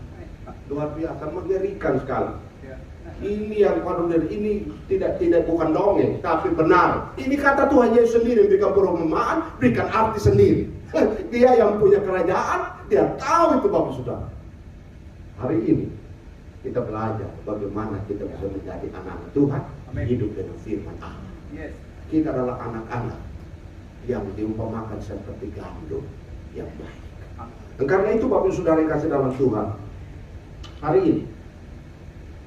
Luar biasa, mengerikan sekali. Ini yang padulir ini tidak bukan dongeng, tapi benar. Ini kata Tuhan Yesus sendiri, berikan perumpamaan, berikan arti sendiri. Dia yang punya kerajaan, dia tahu itu Bapak Saudara. Hari ini kita belajar bagaimana kita bisa menjadi anak-anak Tuhan. Amen. Hidup dengan firman Allah. Yes. Kita adalah anak-anak yang diumpamakan seperti gandum yang baik. Dan karena itu Bapak Ibu Saudara yang kasih dalam Tuhan, hari ini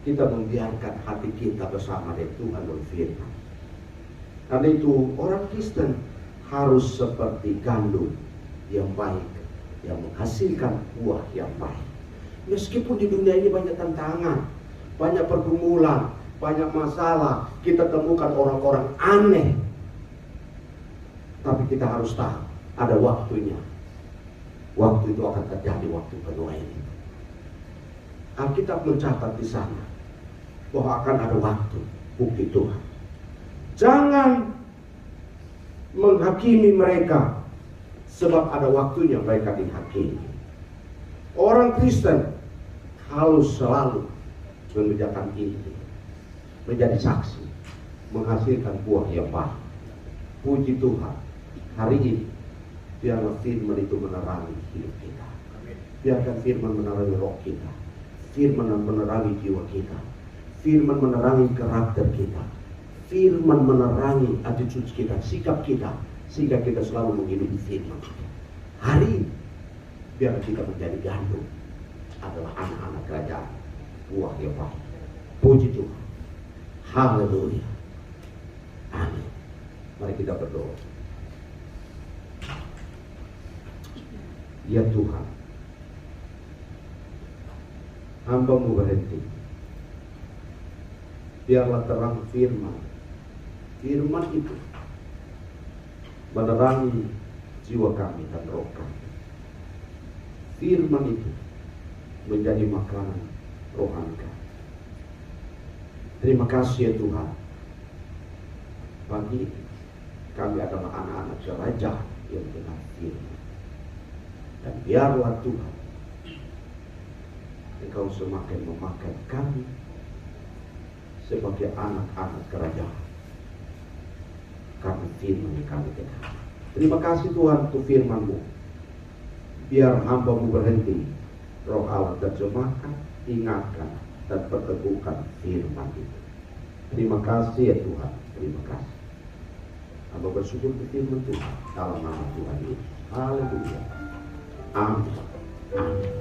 kita membiarkan hati kita bersama dengan Tuhan berfirman. Karena itu orang Kristen harus seperti gandum yang baik, yang menghasilkan buah yang baik. Meskipun di dunia ini banyak tantangan, banyak pergumulan, banyak masalah, kita temukan orang-orang aneh, tapi kita harus tahu ada waktunya. Waktu itu akan terjadi waktu penuh ini. Alkitab mencatat di sana bahwa akan ada waktu bukti Tuhan. Jangan menghakimi mereka, sebab ada waktunya mereka dihakimi. Orang Kristen harus selalu mengerjakan ini, menjadi saksi, menghasilkan buah yang baik. Puji Tuhan, hari ini biarlah firman itu menerangi hidup kita. Biarkan firman menerangi roh kita, firman menerangi jiwa kita, firman menerangi karakter kita, firman menerangi attitude kita, sikap kita, sehingga kita selalu menghidupi firman. Hari ini biar kita menjadi gandum, adalah anak-anak kerajaan, buah yang baik. Puji Tuhan, haleluya, amin. Mari kita berdoa. Ya Tuhan, hamba-Mu berhenti. Biarlah terang firman itu menerangi jiwa kami dan roh kami. Firman itu menjadi makanan rohani kami. Terima kasih ya Tuhan. Pagi kami adalah anak-anak kerajaan yang dengar firman. Dan biarlah Tuhan, Engkau semakin memakai kami sebagai anak-anak kerajaan. Karena firman yang kami dengar. Terima kasih Tuhan untuk firman-Mu. Biar hamba-Mu berhenti, Roh Allah terjemahkan, ingatkan, dan perteguhkan firman itu. Terima kasih ya Tuhan, terima kasih. Hamba bersyukur untuk firman Tuhan dalam nama Tuhan Yesus. Haleluya. Amin. Amin.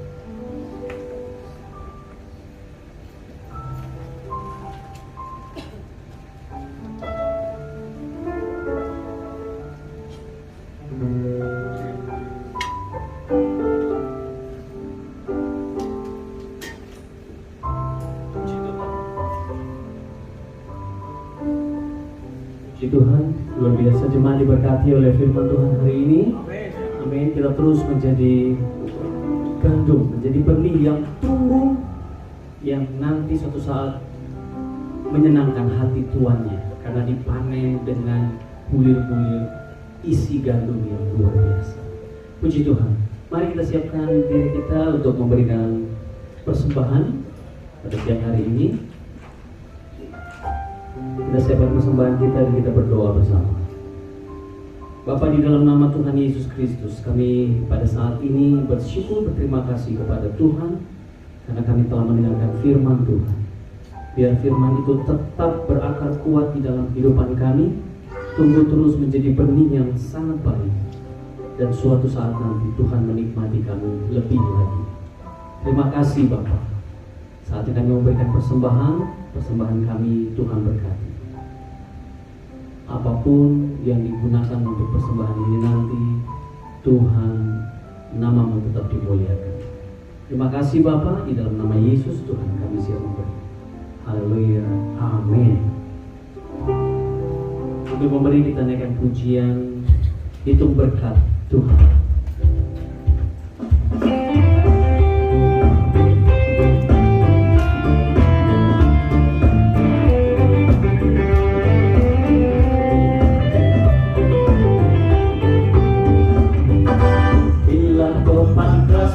Puji Tuhan, luar biasa jemaat diberkati oleh firman Tuhan hari ini. Amin. Kita terus menjadi gandum, menjadi benih yang tumbuh, yang nanti suatu saat menyenangkan hati tuannya karena dipanen dengan bulir-bulir isi gandum yang luar biasa. Puji Tuhan. Mari kita siapkan diri kita untuk memberikan persembahan pada siang hari ini. Kita siapkan persembahan kita dan kita berdoa bersama. Bapa, di dalam nama Tuhan Yesus Kristus, kami pada saat ini bersyukur, berterima kasih kepada Tuhan karena kami telah mendengarkan firman Tuhan. Biar firman itu tetap berakar kuat di dalam kehidupan kami, tumbuh terus menjadi benih yang sangat baik, dan suatu saat nanti Tuhan menikmati kami lebih lagi. Terima kasih Bapa. Saatnya kami memberikan persembahan kami Tuhan berkati. Apapun yang digunakan untuk persembahan ini nanti, Tuhan, nama-Mu tetap dimuliakan. Terima kasih Bapa, di dalam nama Yesus Tuhan kami siap memberi. Haleluya, amin. Untuk memberi kita naikkan pujian, hitung berkat Tuhan.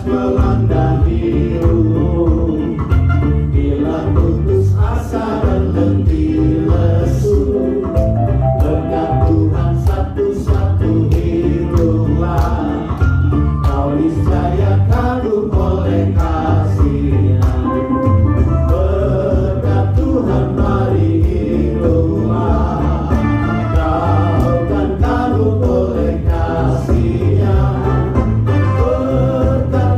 Melanda biru, bila putus asa dan letih lesu, berkat Tuhan satu-satu hiduplah. Kau niscaya kagum oleh kasih-Nya. Berkat Tuhan mari hiduplah. Kau kan kagum oleh kasih-Nya. Berkat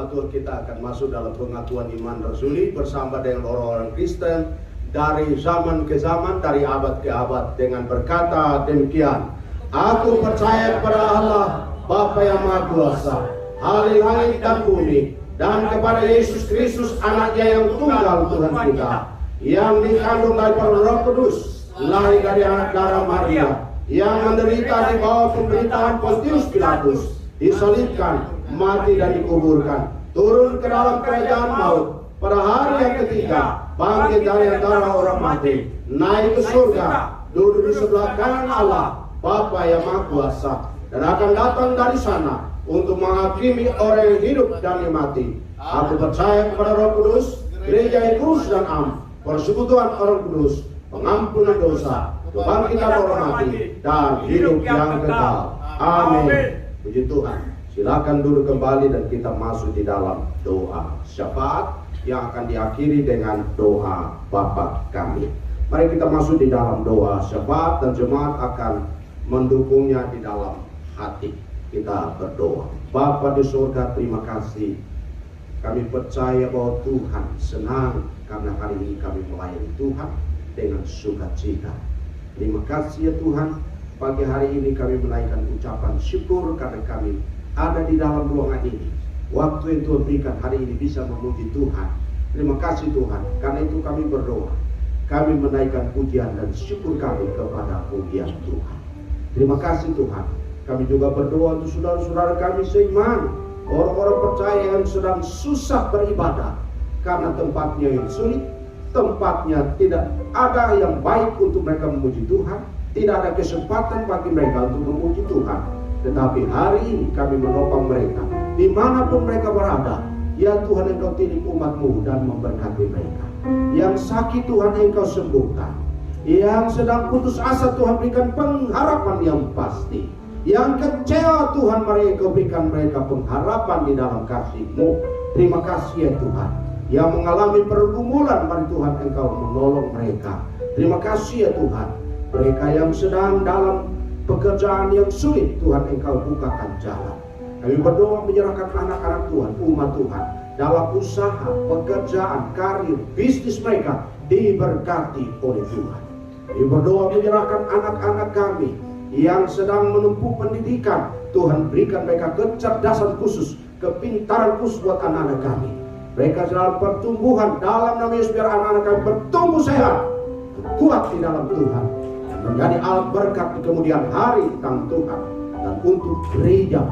Tuhan, kita akan masuk dalam pengakuan iman rasuli bersama dengan orang-orang Kristen dari zaman ke zaman, dari abad ke abad, dengan berkata demikian: Aku percaya kepada Allah Bapa yang Maha Kuasa, langit dan bumi, dan kepada Yesus Kristus anaknya yang tunggal Tuhan kita, yang dikandung dari Roh Kudus, lahir dari anak darah Maria, yang menderita di bawah pemerintahan Pontius Pilatus, disalibkan, mati dan dikuburkan, turun ke dalam kerajaan maut, pada hari yang ketiga bangkit dari antara orang mati, naik ke surga, duduk di sebelah kanan Allah Bapa yang Maha Kuasa, dan akan datang dari sana untuk menghakimi orang yang hidup dan yang mati. Aku percaya kepada Roh Kudus, gereja yang kudus dan am, persekutuan orang kudus, pengampunan dosa, kebangkitan orang mati, dan hidup yang kekal. Amin. Puji Tuhan. Silakan duduk kembali dan kita masuk di dalam doa syafaat yang akan diakhiri dengan doa Bapa kami. Mari kita masuk di dalam doa syafaat dan jemaat akan mendukungnya di dalam hati. Kita berdoa. Bapa di surga, terima kasih. Kami percaya bahwa Tuhan senang karena hari ini kami melayani Tuhan dengan sukacita. Terima kasih ya Tuhan, pagi hari ini kami menaikkan ucapan syukur karena kami ada di dalam ruangan ini. Waktu yang Tuhan berikan hari ini bisa memuji Tuhan. Terima kasih Tuhan, karena itu kami berdoa. Kami menaikkan pujian dan syukur kami kepada pujian Tuhan. Terima kasih Tuhan. Kami juga berdoa untuk saudara-saudara kami seiman, orang-orang percaya yang sedang susah beribadah karena tempatnya yang sulit, tempatnya tidak ada yang baik untuk mereka memuji Tuhan, tidak ada kesempatan bagi mereka untuk memuji Tuhan. Tetapi hari ini kami menopang mereka dimanapun mereka berada. Ya Tuhan, Engkau tilik umat-Mu dan memberkati mereka. Yang sakit Tuhan Engkau sembuhkan, yang sedang putus asa Tuhan berikan pengharapan yang pasti, yang kecewa Tuhan mari Engkau berikan mereka pengharapan di dalam kasih-Mu. Terima kasih ya Tuhan. Yang mengalami pergumulan mari Tuhan Engkau menolong mereka. Terima kasih ya Tuhan. Mereka yang sedang dalam pekerjaan yang sulit Tuhan Engkau bukakan jalan. Kami berdoa menyerahkan anak-anak Tuhan, umat Tuhan, dalam usaha, pekerjaan, karir, bisnis mereka diberkati oleh Tuhan. Kami berdoa menyerahkan anak-anak kami yang sedang menempuh pendidikan. Tuhan berikan mereka kecerdasan khusus, kepintaran khusus buat anak-anak kami. Mereka dalam pertumbuhan, dalam nama Yesus biar anak-anak kami bertumbuh sehat, kuat di dalam Tuhan, menjadi alat berkat di kemudian hari tentang Tuhan dan untuk gereja.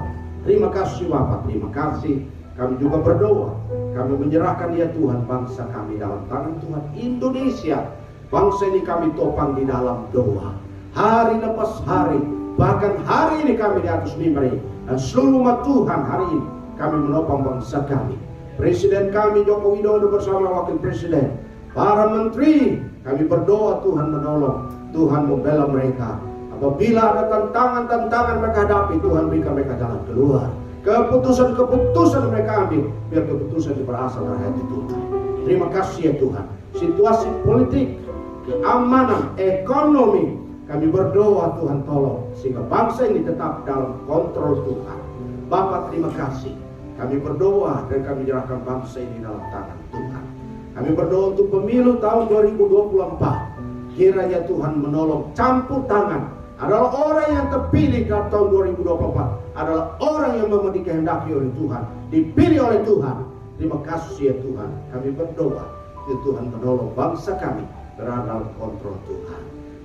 Terima kasih Bapak, terima kasih. Kami juga berdoa, kami menyerahkan ya Tuhan bangsa kami dalam tangan Tuhan. Indonesia, bangsa ini kami topang di dalam doa, hari lepas hari. Bahkan hari ini kami di atas mimbar ini, dan seluruh umat Tuhan hari ini kami menopang bangsa kami. Presiden kami Joko Widodo bersama Wakil Presiden, para menteri, kami berdoa Tuhan menolong, Tuhan membela mereka. Apabila ada tantangan-tantangan mereka hadapi, Tuhan berikan mereka jalan keluar. Keputusan-keputusan mereka ambil, biar keputusan itu berasal dari hati Tuhan. Terima kasih ya Tuhan. Situasi politik, keamanan, ekonomi, kami berdoa Tuhan tolong, sehingga bangsa ini tetap dalam kontrol Tuhan. Bapak terima kasih. Kami berdoa dan kami menyerahkan bangsa ini dalam tangan Tuhan. Kami berdoa untuk pemilu tahun 2024. Kiranya Tuhan menolong, campur tangan. Adalah orang yang terpilih dalam tahun 2024. Adalah orang yang memang dikehendaki oleh Tuhan, dipilih oleh Tuhan. Terima kasih ya Tuhan. Kami berdoa, ya Tuhan menolong bangsa kami berada dalam kontrol Tuhan.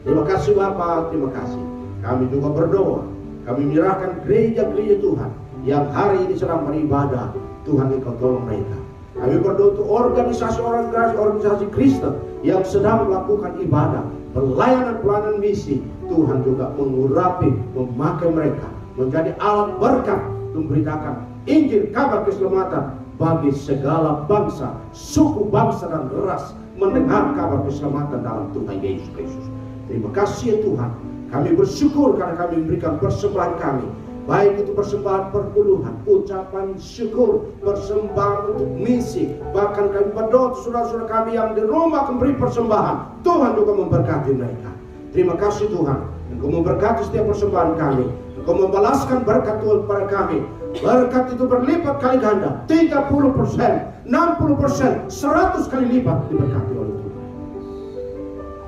Terima kasih Bapak, terima kasih. Kami juga berdoa, kami menyerahkan gereja-gereja Tuhan yang hari ini sedang beribadah. Tuhan Engkau tolong mereka. Kami berdoa untuk organisasi Kristen yang sedang melakukan ibadah, pelayanan misi. Tuhan juga mengurapi, memakai mereka menjadi alat berkat, memberitakan Injil kabar keselamatan bagi segala bangsa, suku, bangsa dan ras mendengar kabar keselamatan dalam Tuhan Yesus Kristus. Terima kasih ya Tuhan. Kami bersyukur karena kami memberikan persembahan kami, baik itu persembahan perpuluhan, ucapan syukur, persembahan untuk misi. Bahkan kami berdoa saudara-saudara kami yang di rumah memberi persembahan, Tuhan juga memberkati mereka. Terima kasih Tuhan. Engkau memberkati setiap persembahan kami. Engkau membalaskan berkat Tuhan kepada kami. Berkat itu berlipat kali ganda, 30%, 60%, 100 kali lipat diberkati oleh Tuhan.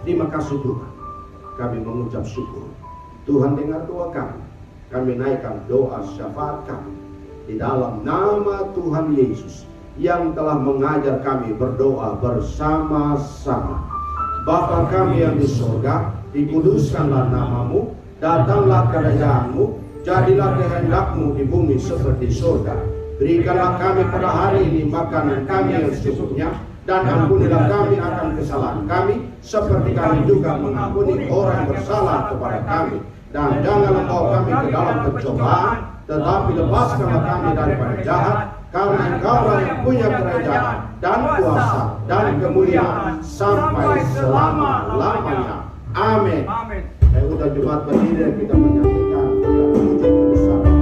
Terima kasih Tuhan. Kami mengucap syukur. Tuhan dengar doa kami. Kami naikkan doa syafaat kami di dalam nama Tuhan Yesus yang telah mengajar kami berdoa bersama-sama. Bapa kami yang di surga, dikuduskanlah namamu, datanglah kerajaanmu, jadilah kehendak-Mu di bumi seperti surga. Berikanlah kami pada hari ini makanan kami yang secukupnya, dan ampunilah kami akan kesalahan kami, seperti kami juga mengampuni orang bersalah kepada kami. Dan janganlah bawa kami ke dalam pencobaan, tetapi lepaskanlah kami daripada jahat, karena Engkau yang punya kerajaan dan kuasa dan kemuliaan sampai selama-lamanya. Amin. Udah Jumat berdiri dan kita menyampaikan puji bersama.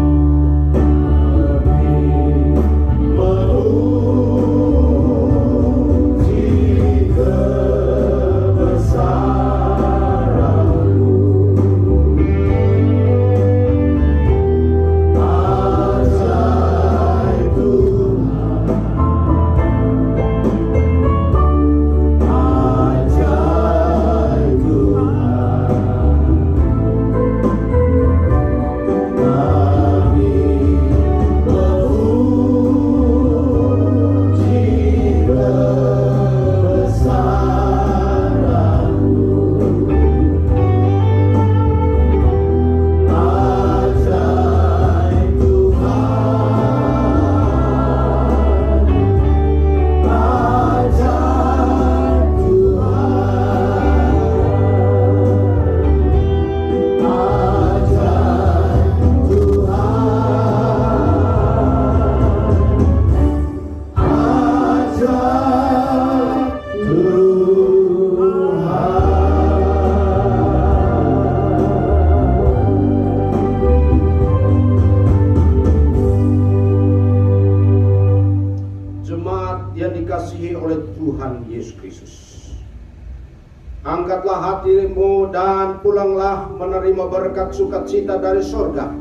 Angkatlah hatimu dan pulanglah menerima berkat sukacita dari surga.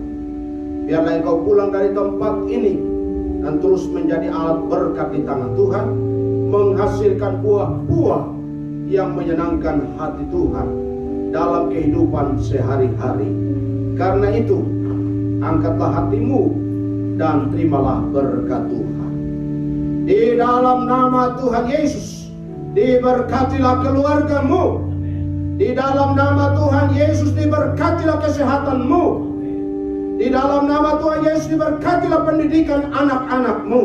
Biarlah engkau pulang dari tempat ini dan terus menjadi alat berkat di tangan Tuhan, menghasilkan buah-buah yang menyenangkan hati Tuhan dalam kehidupan sehari-hari. Karena itu, angkatlah hatimu dan terimalah berkat Tuhan. Di dalam nama Tuhan Yesus, diberkatilah keluargamu. Di dalam nama Tuhan Yesus, diberkatilah kesehatanmu. Di dalam nama Tuhan Yesus, diberkatilah pendidikan anak-anakmu.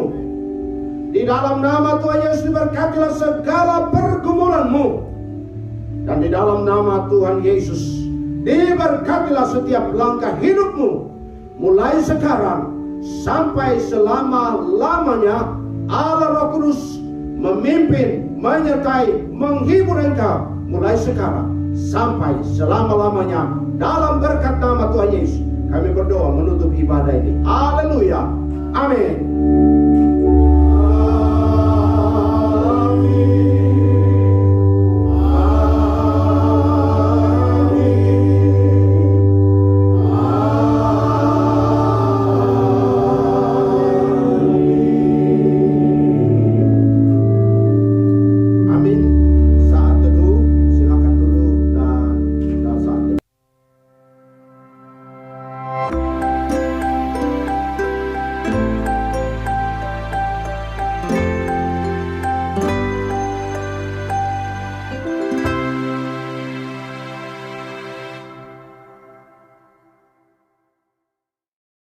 Di dalam nama Tuhan Yesus, diberkatilah segala pergumulanmu. Dan di dalam nama Tuhan Yesus, diberkatilah setiap langkah hidupmu. Mulai sekarang sampai selama-lamanya, Allah Roh Kudus memimpin, menyertai, menghibur engkau mulai sekarang sampai selama-lamanya dalam berkat nama Tuhan Yesus. Kami berdoa menutup ibadah ini. Haleluya. Amin.